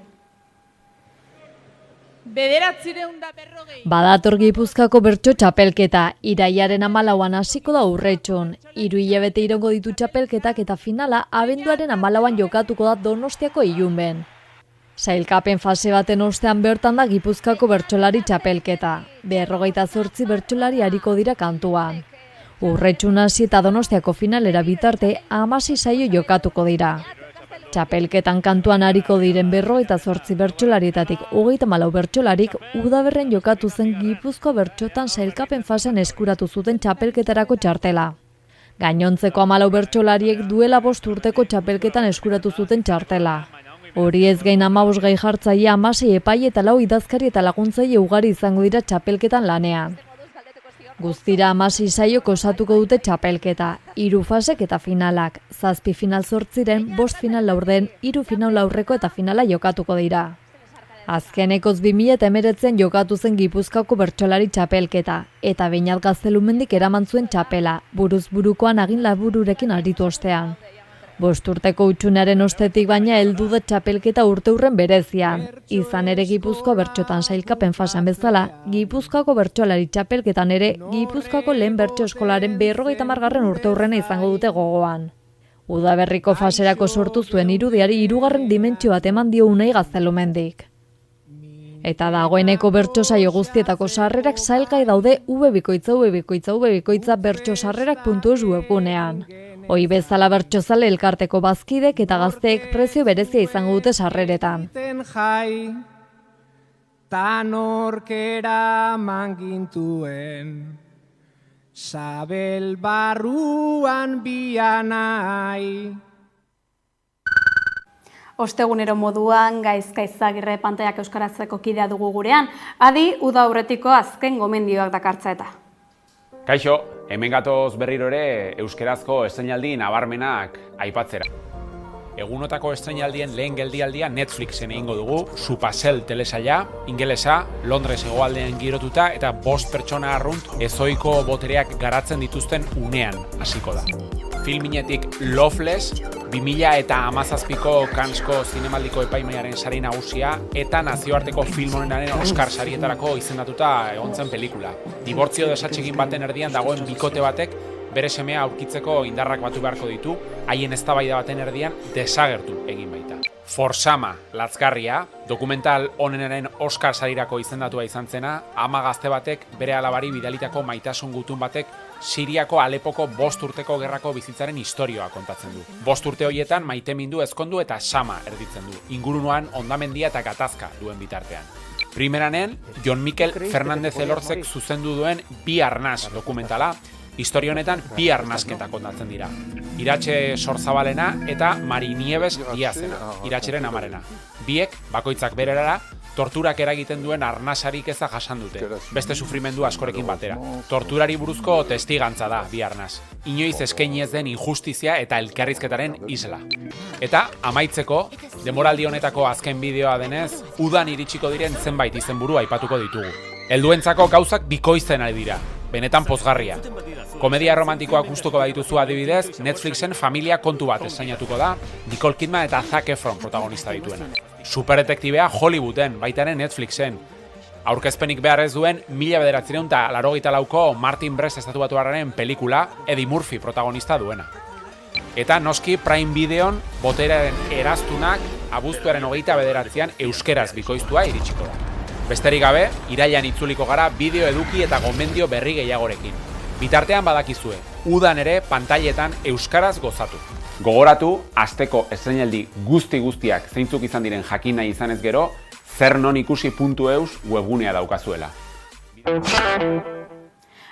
Badator Gipuzkoako bertso txapelketa, irailaren 14an hasiko da Urretxun. 3 hilabete iraungo ditu txapelketak eta finala abenduaren 14an jokatuko da Donostiako Ilunben. Sailkapen fase baten ostean bertan da Gipuzkoako bertsolari txapelketa. 58 bertsolari ariko dira kantuan. Urretxun hasi eta Donostiako finalera bitarte 16 saio jokatuko dira. Txapelketan kantuan ariko diren 58 bertsolarietatik 34 bertsolarik udaberren jokatu zen Gipuzko bertsotan sailkapen fasen eskuratu zuten txapelketarako txartela. Gainontzeko 14 bertsolariek duela 5 urteko txapelketan eskuratu zuten txartela. Hori ez gain 15 gai jartzaile 16 epai eta 4 idazkari eta laguntzaile ugari izango dira txapelketan lanean. Guztira 16 saiok osatuko dute txapelketa, 3 fasek eta finalak, 7 final 8 5 final laurden, 3 final aurreko eta finala jokatuko dira. Azkenekoz 2019an jokatu zen Gipuzkoako bertsolari txapelketa, eta Beñat Gaztelumendik eraman zuen txapela, buruz burukoan agin labururekin aritu ostean. 5 urteko hutsunearen ostetik baina heldu da txapelketa urteurren berezian. Izan ere Gipuzkoa bertsotan sailkapen fasean bezala, Gipuzkoako bertsolari txapelketan ere Gipuzkoako lehen bertso eskolaren 50. urteurrena izango dute gogoan. Udaberriko faserako sortu zuen irudiari 3. dimentsio bat eman dio Unai Gaztelumendik. Eta dagoeneko bertso saio guztietako sarrerak salgai daude vbikoitza bertsosarrerak.eus webgunean. Hoi bezala bertsozale elkarteko bazkidek eta gazteek prezio berezia izango dute sarreretan. Tan orkera mangintuen, sabel barruan bianai. Ostegunero moduan Gaizka Izagirre pantaiak euskarazeko kidea dugu gurean. Adi, uda aurretiko azken gomendioak dakartza eta. Kaixo, hemen gatoz berriro ere euskerazko estreinaldi nabarmenak aipatzera. Egunotako estreinaldien lehen geldialdia Netflixen egingo dugu, Supasel telesaila, ingelesa, Londres hegoaldean girotuta eta 5 pertsona arrunt ezoiko botereak garatzen dituzten unean hasiko da. Filminetik Loveless, 2017ko Cannesko zinemaldiko epaimaiaren sari nagusia eta nazioarteko film honenaren Oscar sarietarako izendatuta egon zen pelikula. Dibortzio desatxegin baten erdian dagoen bikote batek bere semea aurkitzeko indarrak batu beharko ditu, haien eztabaida baten erdian desagertu egin baita. Forsama, latzgarria, dokumental honenaren Oscar sarirako izendatua izan zena, ama gazte batek bere alabari bidalitako maitasun gutun batek Siriako Alepoko 5 urteko gerrako bizitzaren istorioa kontatzen du. 5 urte horietan maitemindu, ezkondu eta sama erditzen du, ingurunoan hondamendia eta gatazka duen bitartean. Primeranen, Jon Mikel Fernandez Elortzek zuzendu duen Bi Arnas dokumentala, historia honetan 2 arnasketak kontatzen dira. Iratxe Sorzabalena eta Mari Nieves Diazena, Iratxeren amarena. Biek, bakoitzak bererara, torturak eragiten duen arnasarik eza jasan dute, beste sufrimendu askorekin batera. Torturari buruzko testigantza da Bi Arnas. Inoiz eskaini ez den injustizia eta elkarrizketaren isla. Eta amaitzeko, denboraldi honetako azken bideoa denez, udan iritsiko diren zenbait izenburu aipatuko ditugu. Helduentzako gauzak bikoizten ari dira, benetan pozgarria. Komedia romantikoak gustuko badituzu adibidez, Netflixen Familia kontu bat estreinatuko da, Nicole Kidman eta Zac Efron protagonista dituena. Superdetektibea Hollywooden, baita ere Netflixen. Aurkezpenik behar ez duen 1984ko Martin Brest estatubatuarraren pelikula Eddie Murphy protagonista duena. Eta noski Prime Videon boterearen eraztunak abuztuaren 29an euskeraz bikoiztua iritsiko da. Besterik gabe, irailean itzuliko gara bideo eduki eta gomendio berri gehiagorekin. Bitartean badakizue, udan ere pantailetan euskaraz gozatu. Gogoratu, asteko estreinaldi guztiak zeintzuk izan diren jakin nahi izanez gero, zernonikusi.eus webgunea daukazuela.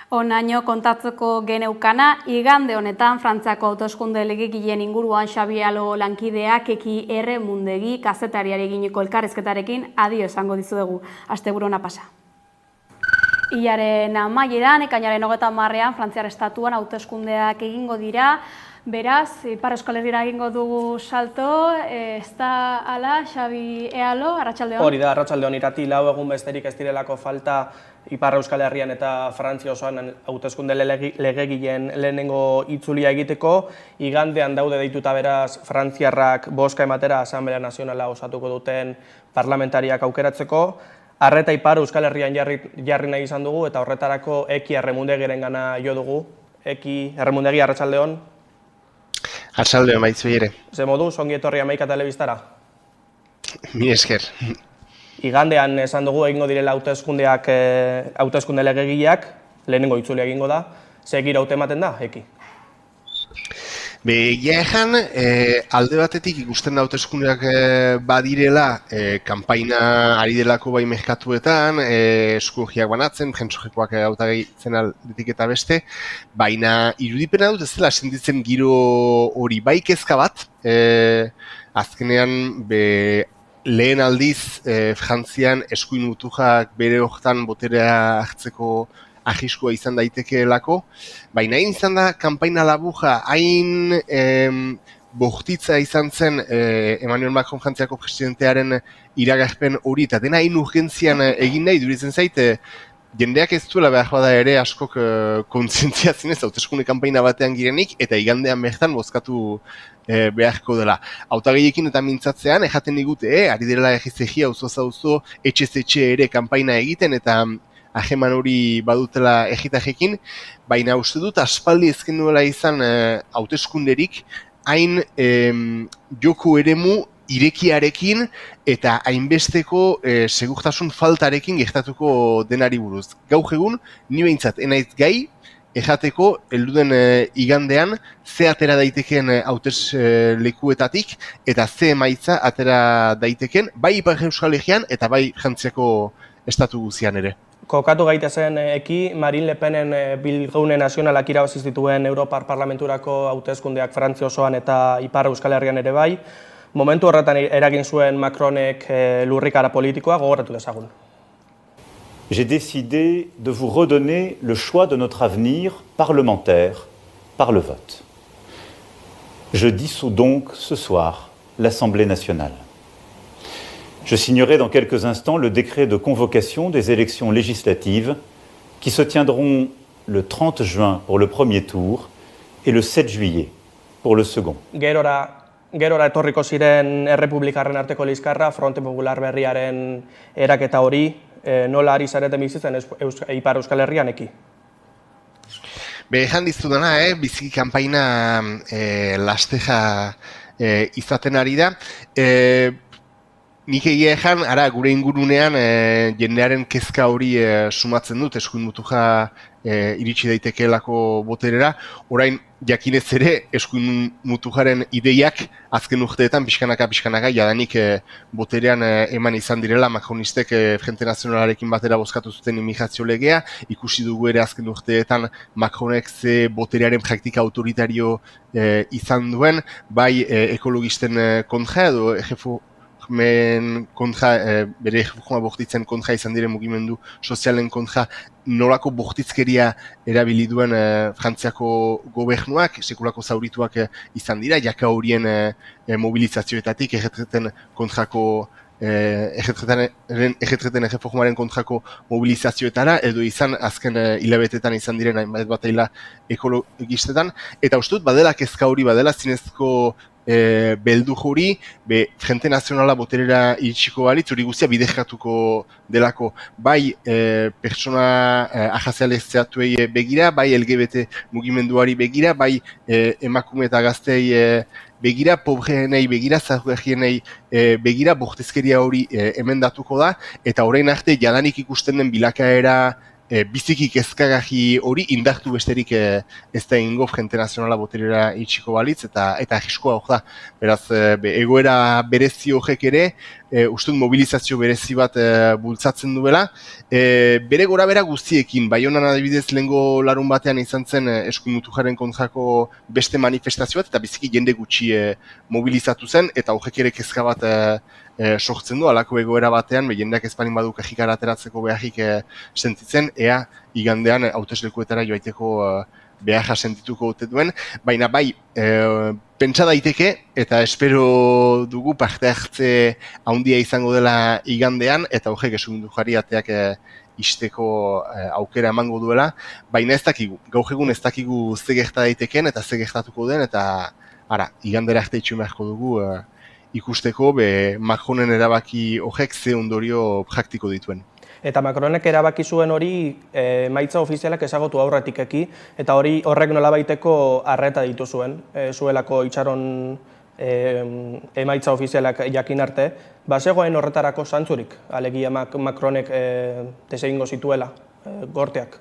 Onaino kontatzeko geneukana, igande honetan Frantziako hauteskunde legegileen inguruan Xabi Alo lankideak Eki Erremundegi kazetariari eginiko elkarrizketarekin adio esango dizuegu. Asteburu ona pasa. Hilaren amaieran, ekainaren 30ean Frantziar estatuan hauteskundeak egingo dira. Beraz, Ipar Euskal Herrira egingo dugu salto, ez da ala, Xabi Alo, arratsaldeon? Hori da, arratsaldeon irati, lau egun besterik ez direlako falta Ipar Euskal Herrian eta Frantzia osoan hauteskunde legegileen lehenengo itzulia egiteko. Igandean daude deituta beraz Frantziarrak bozka ematera Asamblea Nazionala osatuko duten parlamentariak aukeratzeko. Arreta Ipar Euskal Herrian jarri nahi izan dugu eta horretarako Eki Erremundegiren gana jo dugu. Eki Erremundegi, arratsaldeon. Arratsaldeon baitzu ere. Ze modu, ongi etorri Hamaika telebistara? Mil esker. Igandean esan dugu egingo direla hauteskunde legegileak, lehenengo itzulia egingo da. Ze giro hautematen da, Eki? Egia ejan, alde batetik ikusten da hauteskundeak badirela, kanpaina ari delako bai merkatuetan, eskugiak banatzen, jentsojekoak hautagaitzen aldetik eta beste, baina irudipena dut ez dela sentitzen giro hori bai kezka bat, azkenean lehen aldiz Frantzian eskuin mutujak bere horretan boterea hartzeko ahiskua izan daitekeelako, baina hain izan da kanpaina labuja, hain bortitza izan zen Emmanuel Macron Frantziako presidentearen iragarpen hori, eta dena hain urgentzian egin nahi, duritzen zait, jendeak ez duela behar bada ere askok kontzientziatzen ez, hauteskunde kanpaina batean girenik, eta igandean bertan bozkatu beharko dela. Hautagaiekin eta mintzatzean, ejaten digute, ari dela egizegia, auzo etxe ere kanpaina egiten, eta aheman hori badutela egitajekin, baina uste dut aspaldi ezken duela izan hauteskunderik hain joko eremu irekiarekin eta hainbesteko segurtasun faltarekin gertatuko denari buruz. Gaur egun, ni behintzat enaiz gai, ejateko helduden igandean ze atera daiteken hauteslekuetatik eta ze emaitza atera daiteken, bai Ipar Euskal Herrian eta bai Frantziako estatu guzian ere. Kokatu gaitezen Eki, Marine Le Penen bilgune nazionalak irabazi zituen Europar Parlamenturako hauteskundeak Frantzia osoan eta Ipar Euskal Herrian ere bai. Momentu horretan eragin zuen Macronek lurrikara politikoa, gogoratu dezagun. J'ai décidé de vous redonner le choix de notre avenir parlementaire par le vote. Je dissous donc ce soir l'Assemblée nationale. Je signerai dans quelques instants le décret de convocation des élections législatives qui se tiendront le 30 juin pour le premier tour et le 7 juillet pour le second. Gerora etorriko ziren errepublikarren arteko liskarra, Fronte Popular berriaren eraketa hori, nola ari zareten bizitzen Ipar Euskal Herrian, Eki? Ejan dizudana, biziki kanpaina lasteja izaten ari da. Nik egia ejan, gure ingurunean jendearen kezka hori sumatzen dut, eskuin mutuja iritsi daitekeelako boterera. Orain, jakinez ere, eskuin mutujaren ideiak azken urteetan pixkanaka jadanik boterean eman izan direla, Macronistek Frente Nazionalarekin batera bozkatu zuten immigrazio legea, ikusi dugu ere azken urteetan Macronek ze boterearen praktika autoritario izan duen, bai ekologisten kontra edo bere erreforma bortitzen kontra izan diren mugimendu sozialen kontra nolako bortitzkeria erabili duen Frantziako gobernuak, sekulako zaurituak izan dira, jaka horien mobilizazioetatik erretreten kontrako erretreten erreformaren kontrako mobilizazioetara, edo izan azken hilabetetan izan diren hainbat bataila ekologistetan, eta uste dut badela kezka hori, badela zinezko beldu hori, Frente Nazionala boterera iritsiko balitz, hori guztia bidezkatuko delako, bai pertsona ahazialezteatuei begira, bai LGBT mugimenduari begira, bai emakume eta gaztei begira, pobreenei begira, zaurregienei begira, bortezkeria hori emendatuko da, eta orain arte jadanik ikusten den bilakaera biziki kezkagarri hori indartu besterik ez da egingo Frente Nazionala boterera itxiko balitz, eta arriskua hor da. Beraz, egoera berezi horrek ere, uste dut mobilizazio berezi bat bultzatzen duela, bere gora bera guztiekin, Baionan adibidez lehengo larun batean izan zen eskuin mutujaren kontrako beste manifestazio bat, eta biziki jende gutxi mobilizatu zen, eta horrek ere kezka bat sortzen du, alako egoera batean, jendeak ezpanin badu kajikara ateratzeko beharrik sentitzen, ea igandean hauteslekuetara joaiteko beharra sentituko ote duen, baina bai, pentsa daiteke, eta espero dugu parte hartze handia izango dela igandean, eta horrek eskuindujari ateak isteko aukera emango duela, baina ez dakigu, gaur egun ez dakigu ze gerta daiteken, eta ze gertatuko den, eta igandera arte itxu beharko dugu, ikusteko Macronen erabaki horrek ze ondorio praktiko dituen. Eta Macronek erabaki zuen hori emaitza ofizialak ezagutu aurretik eki, eta horrek nolabaiteko arreta ditu zuen, zuelako itxaron emaitza ofizialak jakin arte, bazegoen horretarako zantzurik, alegia Macronek desegingo zituela, gorteak.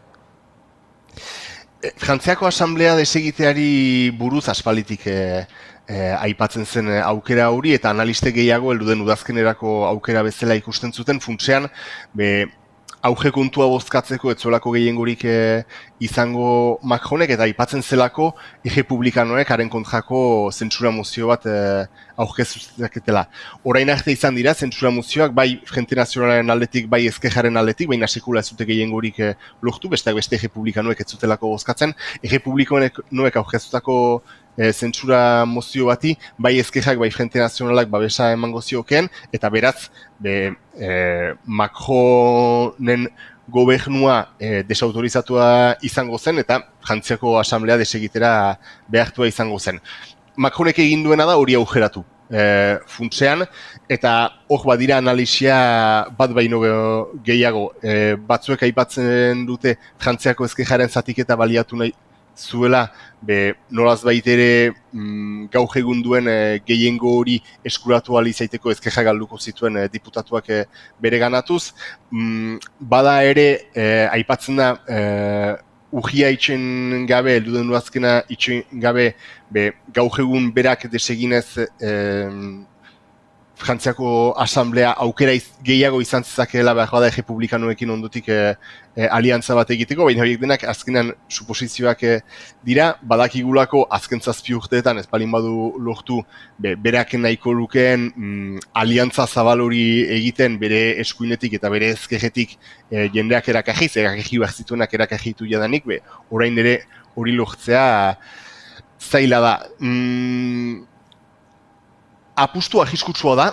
Frantziako Asamblea desegiteari buruz aspalditik aipatzen zen aukera hori, eta analiste gehiago heldu den udazkenerako aukera bezala ikusten zuten, funtsean auge kontua bozkatzeko etzuelako gehiengorik izango Macronek, eta aipatzen zelako errepublikanoek haren kontrako zentsura mozio bat aurkeztuzaketela. Orain arte izan dira zentsura mozioak bai Frente Nazionalaren aldetik, bai ezkerraren aldetik, baina sekula ez dute gehiengorik lortu, besteak beste errepublikanoek ez zutelako bozkatzen. Errepublikanoek aurkeztutako zentsura mozio bati, bai ezkerrak, bai Frente Nazionalak babesa emango ziokeen, eta beraz, Macronen gobernua desautorizatua izango zen, eta Frantziako Asamblea desegitera behartua izango zen. Macronek egin duena da hori augeratu. Funtsean, eta hor badira analisia bat baino gehiago. Batzuek aipatzen dute Frantziako ezkerraren zatiketa baliatu nahi zuela, nolaz baitere gaur egun duen gehiengo hori eskuratu ahal izaiteko ezkerra galduko zituen diputatuak bereganatuz. Bada ere, aipatzen da, urria itxen gabe, elduden duazkena itxen gabe, gaur egun berak deseginez Frantziako Asamblea aukera gehiago izan zezakeela behar bada errepublikanoekin ondotik aliantza bat egiteko, baina horiek denak azkenan suposizioak dira, badakigulako azken 7 urteetan ez balin badu lortu berak nahiko lukeen aliantza zabal hori egiten bere eskuinetik eta bere ezkerretik jendeak erakarriz, erakarri behar zituenak erakarritu jadanik, orain ere hori lortzea zaila da. Apustu arriskutsua da,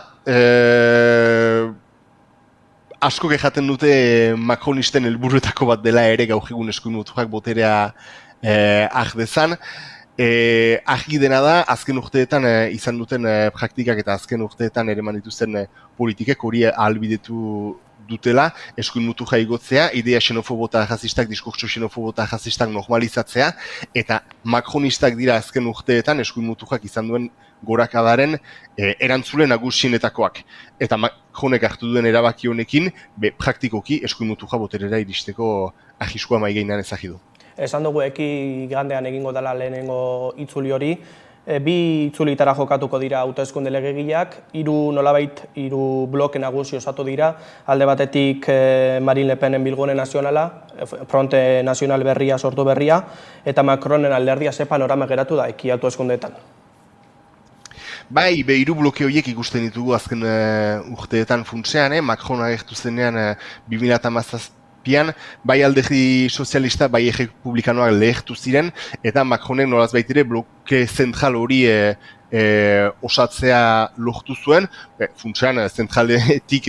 asko gehaten dute Macronisten helburuetako bat dela ere gaur egun eskuin mutuak boterea dezan. Argi dena da, azken urteetan izan duten praktikak eta azken urteetan ere dituzten politikek hori ahalbidetu dutela, eskuin mutuja igotzea, idea xenofobo eta razistak, diskurtso xenofobo eta razistak normalizatzea, eta Macronistak dira azken urteetan eskuin mutujak izan duen gorakadaren erantzule nagusienetakoak. Eta Macronek hartu duen erabaki honekin, praktikoki eskuin mutuja boterera iristeko arriskua maigeinan ezagidu. Esan dugu igandean egingo dela lehenengo itzuli hori, bi itzulitara jokatuko dira hauteskunde legegileak, hiru bloke nagusi osatu dira, alde batetik Marine Le Penen Bilgune Nazionala, Fronte Nazional berria, sortu berria, eta Macronen alderdia ze panorama geratu da hauteskundeetan. Bai, hiru bloke horiek ikusten ditugu azken urteetan funtsean, Macron agertu zenean 2017 bai alderdi sozialista, bai errepublikanoak lehertu ziren, eta Macronek nolaz baitere bloke zentral hori osatzea lortu zuen, funtsean zentraletik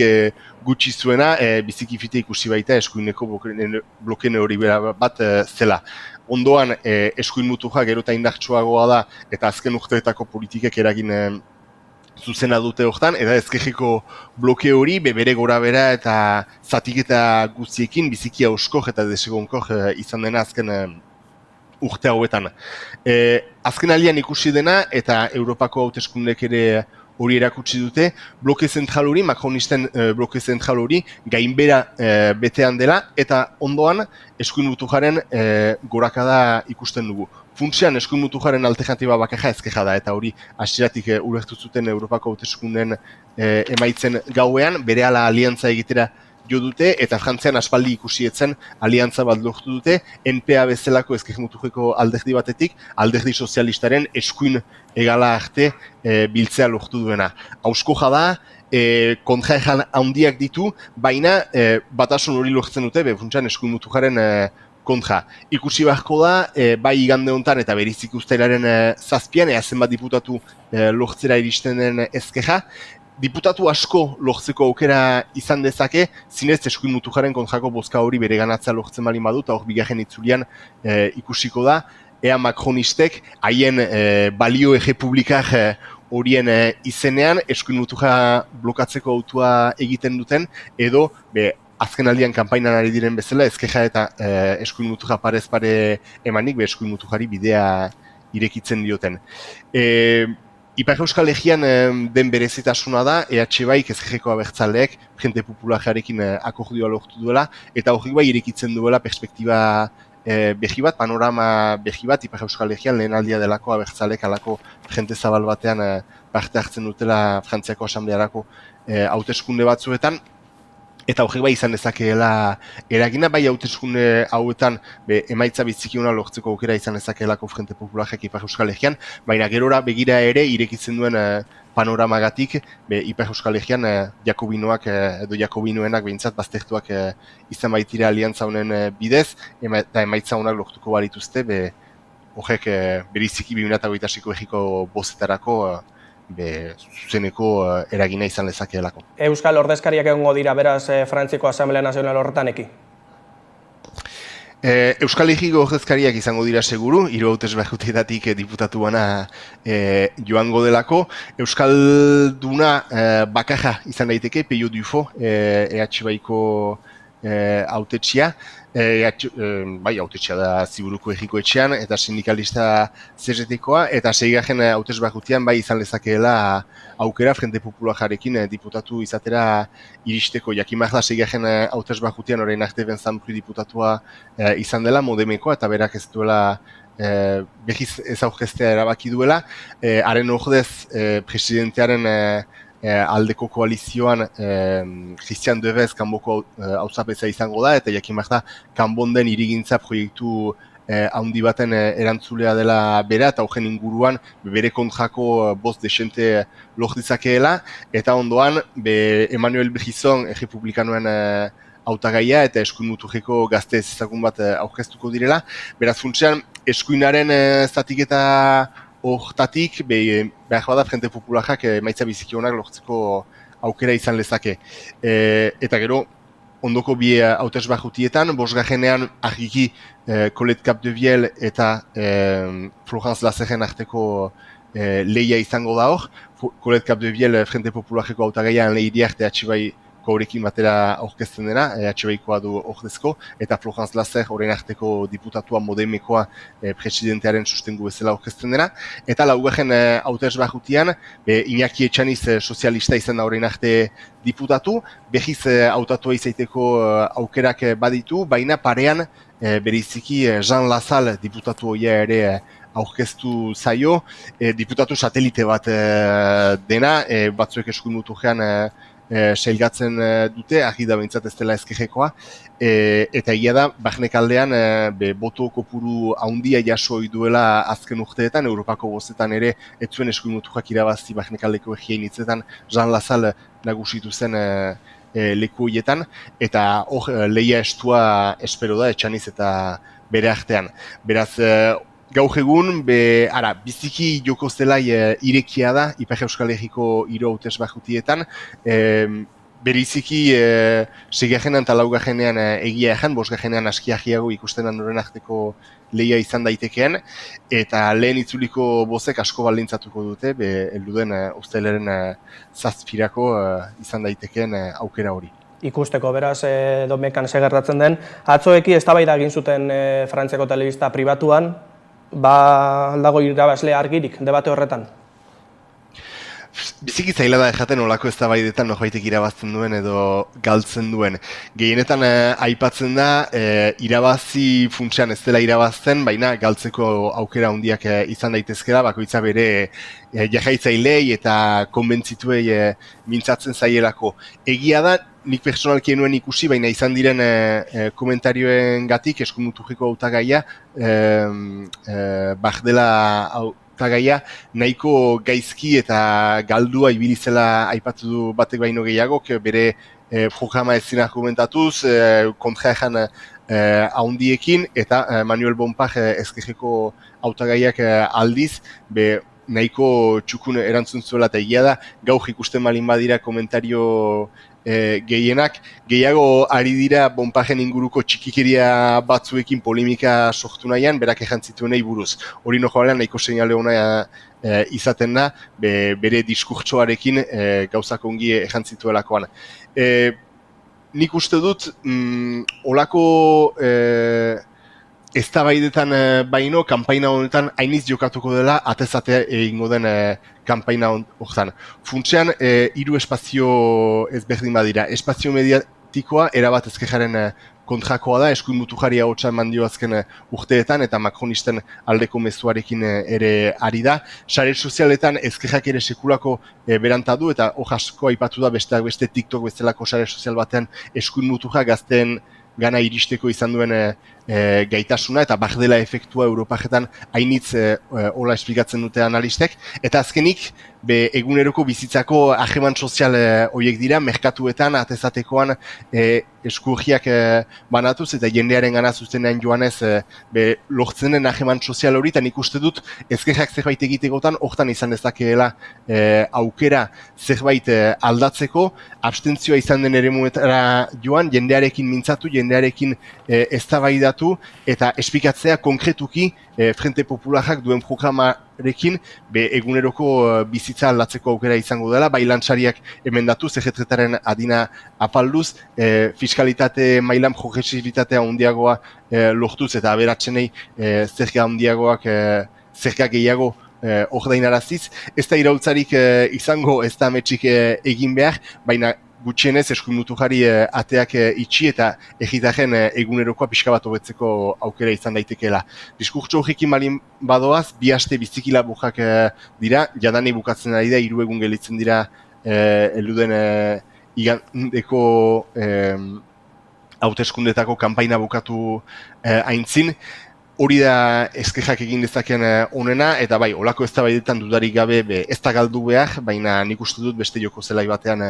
gutxi zuena, bizikifite ikusi baita eskuineko blokene hori bat zela. Ondoan, eskuin mutuja gero eta indartsuagoa da, eta azken urteetako politikek eragin zuzena dute hortan, eta ezkerreko bloke hori, bere gora bera eta zatiketa guztiekin biziki hauskor eta desegonkor izan dena azken urte hauetan. Azken alian ikusi dena, eta Europako hauteskundek ere hori erakutsi dute, bloke zentral hori, makronisten bloke zentral hori, gainbera betean dela, eta ondoan eskuin mutujaren gorakada ikusten dugu. Funtsean eskuin mutujaren alternatiba bakarra ezkeja da, eta hori hasieratik ulertu zuten Europako hauteskunden emaitzen gauean, berehala aliantza egitera jo dute, eta Frantzian aspaldi ikusietzen aliantza bat lortu dute, NPA bezalako ezker mutujeko alderdi batetik, alderdi sozialistaren eskuin egala arte biltzea lortu duena. Hauskoja da, kontraejan handiak ditu, baina batasun hori lortzen dute, funtsean eskuin mutujaren kontra. Ikusi beharko da, bai igande honetan eta berezik uztailaren 7an, zenbat diputatu lortzera iristen den ezkeja, diputatu asko lortzeko aukera izan dezake, zinez eskuin mutujaren kontrako bozka hori bere ganatzea lortzen bali badu, eta hor bigarren itzulian ikusiko da, ea makronistek haien balio errepublikar horien izenean eskuin mutuja blokatzeko autua egiten duten, edo azken aldian kanpainan ari diren bezala, ezkeja eta eskuin mutuja parez pare emanik, eskuin mutujari bidea irekitzen dioten. Ipar Euskal Herrian den berezitasuna da, EH Baik ezkerreko abertzaleek Frente Popularearekin akordioa lortu duela, eta horrek bai irekitzen duela perspektiba behi bat, panorama behi bat, Ipar Euskal Herrian lehen aldia delako abertzaleek alako jente zabal batean parte hartzen dutela Frantziako Asamblearako hauteskunde batzuetan, eta horrek bai izan dezakeela eragina, bai hauteskunde hauetan emaitza bizikiuna lortzeko aukera izan dezakeelako Frente Popularek Ipar Euskal Herrian, baina gerora begira ere irekitzen duen panoramagatik, Ipar Euskal Herrian Jakobinoak edo Jakobinoenak behintzat baztertuak izan baitira aliantza honen bidez, eta emaitza honak lortuko balituzte, horrek beriziki 2026ko egiko bozetarako zuzeneko eragina izan lezakeelako. Euskal ordezkariak egongo dira beraz Frantziako Asamblea Nazional horretan eki? Euskal Herriko ordezkariak izango dira seguru, 3 hautesleetatik diputatu bana joango delako. Euskalduna bakarra izan daiteke, Peio Dufo, EH Baiko hautetxia, bai, hautetxea da Ziburuko Herriko etxean, eta sindikalista CGT-koa, eta seigarren hautesleetatik bai izan lezakeela aukera Frente Popularekin diputatu izatera iristeko. Jakimar da seigarren hautesleetatik orain arte Benzambrui diputatua izan dela, Modemekoa, eta berak ez duela behiz ez aurkeztea erabaki duela. Haren ordez presidentearen aldeko koalizioan Christian Devez kanboko hauzapeza izango da, eta jakimar da kanbonden irigintza proiektu handi baten erantzulea dela bera, eta horren inguruan bere kontrako bost desente lortitzakeela, eta ondoan Emmanuel Brizon republikanoen hautagaia eta eskuin mutujeko gazte ezagun bat aurkeztuko direla. Beraz funtsean, eskuinaren zatiketa hortatik, behar bada Frente Popularak emaitza biziki honak lortzeko aukera izan lezake. Eta gero, ondoko bi hautesleetietan, bosgarrenean argiki Colette Capdevielle eta Florence Lazerren arteko lehia izango da hor. Colette Capdevielle Frente Populareko hautagaian lehi arte Bai horrekin batera aurkezten dena, EH-Baikoa du ordezko, eta Florence Lazer horren arteko diputatua Modemekoa presidentearen sustengu bezala aurkezten dena. Eta laugarren hautesleetian, Iñaki Etxaniz sozialista izan da horren arte diputatu, behiz hautatua izaiteko aukerak baditu, baina parean beriziki Jean Lazal diputatu hoia ere aurkeztu zaio, diputatu satelite bat dena, batzuek eskuin mutujean sailgatzen dute, argi da behintzat ez dela ezkerrekoa, eta egia da, barnekaldean boto kopuru handia jasoi duela azken urteetan, Europako bozetan ere, ez zuen eskuin mutujak irabazi barnekaldeko egien hitzetan, Jean Lazal nagusitu zen leku horietan, eta hor lehia estua espero da, Etxaniz eta bere artean. Beraz, gaur egun, biziki joko zelai irekia da, Ipar Euskal Herriko 3 hautesleetietan, beriziki seigarrenean eta laugarrenean egia ejan, bosgarrenean askiagiago ikusten noren arteko lehia izan daitekeen, eta lehen itzuliko bozek asko baldintzatuko dute, helduden uztailaren 7irako izan daitekeen aukera hori. Ikusteko, beraz, Domekan gertatzen den. Atzoeki eztabaida egin zuten Frantziako telebista pribatuan, dago irabazle argirik, debate horretan? biziki zaila da jaten olako eztabaidetan norbaitek irabazten duen edo galtzen duen. Gehienetan aipatzen da irabazi funtsean ez dela irabazten, baina galtzeko aukera handiak izan daitezkela, bakoitza bere jarraitzailei eta konbentzituei mintzatzen zaielako. Egia da, nik personalki nuen ikusi, baina izan diren komentarioen gatik eskumutujiko hautagaia Bardela hautagaia nahiko gaizki eta galdua ibili zela aipatu du batek baino gehiago, bere programa ezin argumentatuz, kontraejan handiekin, eta Manuel Bompard ezkerreko hautagaiak aldiz, nahiko txukun erantzun zuela, eta egia da, gaur ikusten balin badira komentario gehienak, gehiago ari dira Bomparden inguruko txikikeria batzuekin polemika sortu nahian, berak ejantzituenei buruz. Hori nojabalean nahiko seinale ona izaten da, bere diskurtsoarekin gauzak ongi ejantzituelakoan. Nik uste dut, olako eztabaidetan baino, kanpaina honetan hainiz jokatuko dela, atez-ate egingo den kanpaina horretan. Funtsean, 3 espazio ezberdin badira. Espazio mediatikoa erabat ezkerraren kontrakoa da, eskuin mutujari ahotsa eman dio azken urteetan, eta makronisten aldeko mezuarekin ere ari da. Sare sozialetan ezkerrak ere sekulako berantadu, eta hor asko aipatu da besteak beste TikTok bezalako sare sozial batean eskuin mutuja gazteen gana iristeko izan duen gaitasuna, eta Bardela efektua Europajetan hainitz hola esplikatzen dute analistek. Eta azkenik, eguneroko bizitzako ajeman sozial horiek dira, merkatuetan, atezatekoan eskurriak banatuz, eta jendearen gana zuzenean joanez lortzenen ajeman sozial hori, eta nik uste dut ezkerrak zerbait egitekotan, hortan izan dezakeela aukera zerbait aldatzeko, abstentzioa izan den eremuetara joan, jendearekin mintzatu, jendearekin eztabaidatu, eta esplikatzea konkretuki Frente Popularak duen programarekin eguneroko bizitza aldatzeko aukera izango dela, bai lantzariak emendatu, CGT-aren adina apalduz, fiskalitate mailan progresibitatea handiagoa lortuz eta aberatzenei zerga handiagoak, zerga gehiago ordainaraziz. Ez da iraultzarik izango, ez da ametxik egin behar, baina gutxienez eskuin mutujari ateak itxi eta egitaren egunerokoa pixka bat hobetzeko aukera izan daitekeela. Diskurtso horrekin balin badoaz, 2 aste biziki laburrak dira, jadane bukatzen ari da, 3 egun gelitzen dira eluden igandeko hauteskundetako kanpaina bukatu aintzin. Hori da ezkerrak egin dezaken onena, eta bai, olako eztabaidetan dudarik gabe ez da galdu behar, baina nik uste dut beste joko zelai batean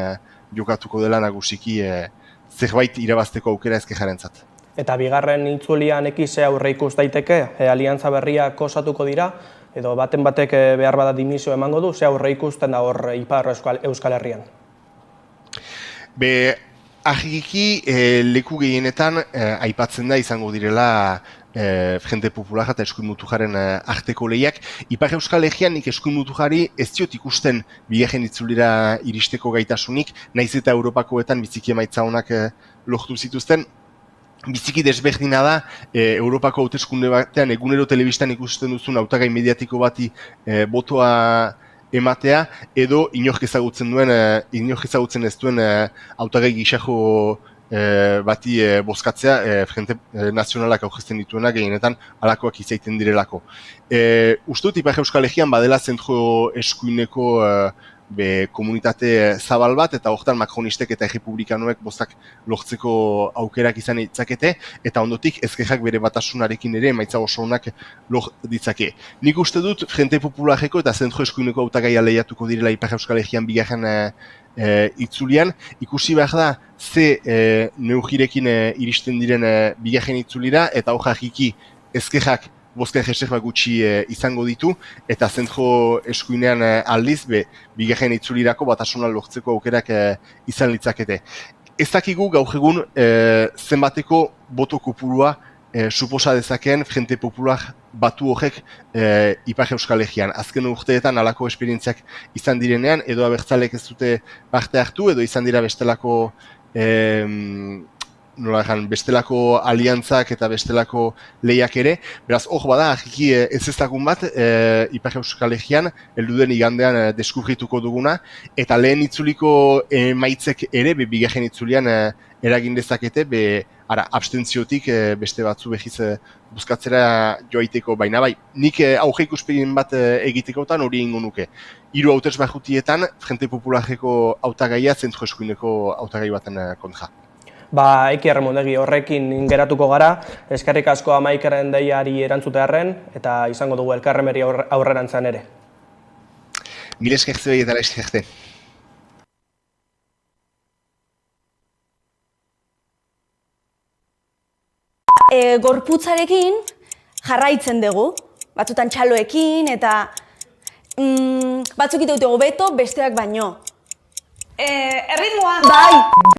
jokatuko dela nagusiki zerbait irabazteko aukera ezkerrarentzat. Eta bigarren itzulian ekize aurre ikus daiteke, aliantza berriak osatuko dira, edo baten batek behar bada dimisio emango du, ze aurre ikusten da hor Ipar Euskal Herrian? Argiki leku gehienetan aipatzen da izango direla Frente Popular eta eskuin mutujaren arteko lehiak. Ipar Euskal Herrian nik eskuin mutujari ez diot ikusten bigarren itzulira iristeko gaitasunik, naiz eta Europakoetan biziki emaitza honak lortu zituzten. Biziki desberdina da, Europako hauteskunde batean egunero telebistan ikusten duzun hautagai mediatiko bati botoa ematea, edo inork ezagutzen ez duen hautagai gisajo bati bozkatzea, Frente Nazionalak aurkezten dituena gehienetan alakoak izaiten direlako. Ustut, Ipar Euskal Herrian badela zentro eskuineko komunitate zabal bat, eta hortan makronistek eta errepublikanoek bostak lortzeko aukerak izan ditzakete, eta ondotik ezkerrak bere batasunarekin ere emaitza oso onak lor ditzake. Nik uste dut Frente Popularreko eta zentro eskuineko hautagaia lehiatuko direla Ipar Euskal Herrian bigarren itzulian, ikusi behar da ze neugirekin iristen diren bigarren itzulira, eta hor jarriki ezkerrak bozken jeserba gutxi izango ditu, eta zentro eskuinean aldiz, bigarren itzulirako batasuna lortzeko aukerak izan litzakete. Ez dakigu gaur egun zenbateko boto kopurua suposa dezakeen Frente Popular batu horrek Ipar Euskal Herrian. Azken urteetan halako esperientziak izan direnean, edo abertzalek ez dute parte hartu, edo izan dira bestelako nola egan, bestelako aliantzak eta bestelako lehiak ere. Beraz, hor bada, argiki ez ezagun bat, Ipar Euskal Herrian, elduden igandean deskubrituko duguna, eta lehen itzuliko emaitzek ere, bigarren itzulian eragin dezakete, abstentziotik beste batzu behiz buzkatzera joaiteko, baina bai, nik auge ikuspegin bat egitekotan hori ingo nuke. 3 hautesbajutietan, Frente Popularreko hautagaia zentro eskuineko hautagai baten kontra. Eki Erremondegi, horrekin geratuko gara, eskerrik asko Amaikaren deiari erantzutearren, eta izango dugu elkarremeri aurrerantzan ere. Mil esker zuei eta laizte arte. Gorputzarekin jarraitzen dugu, batzutan txaloekin eta batzuk ite dute hobeto, besteak baino. Erritmoa! Bai!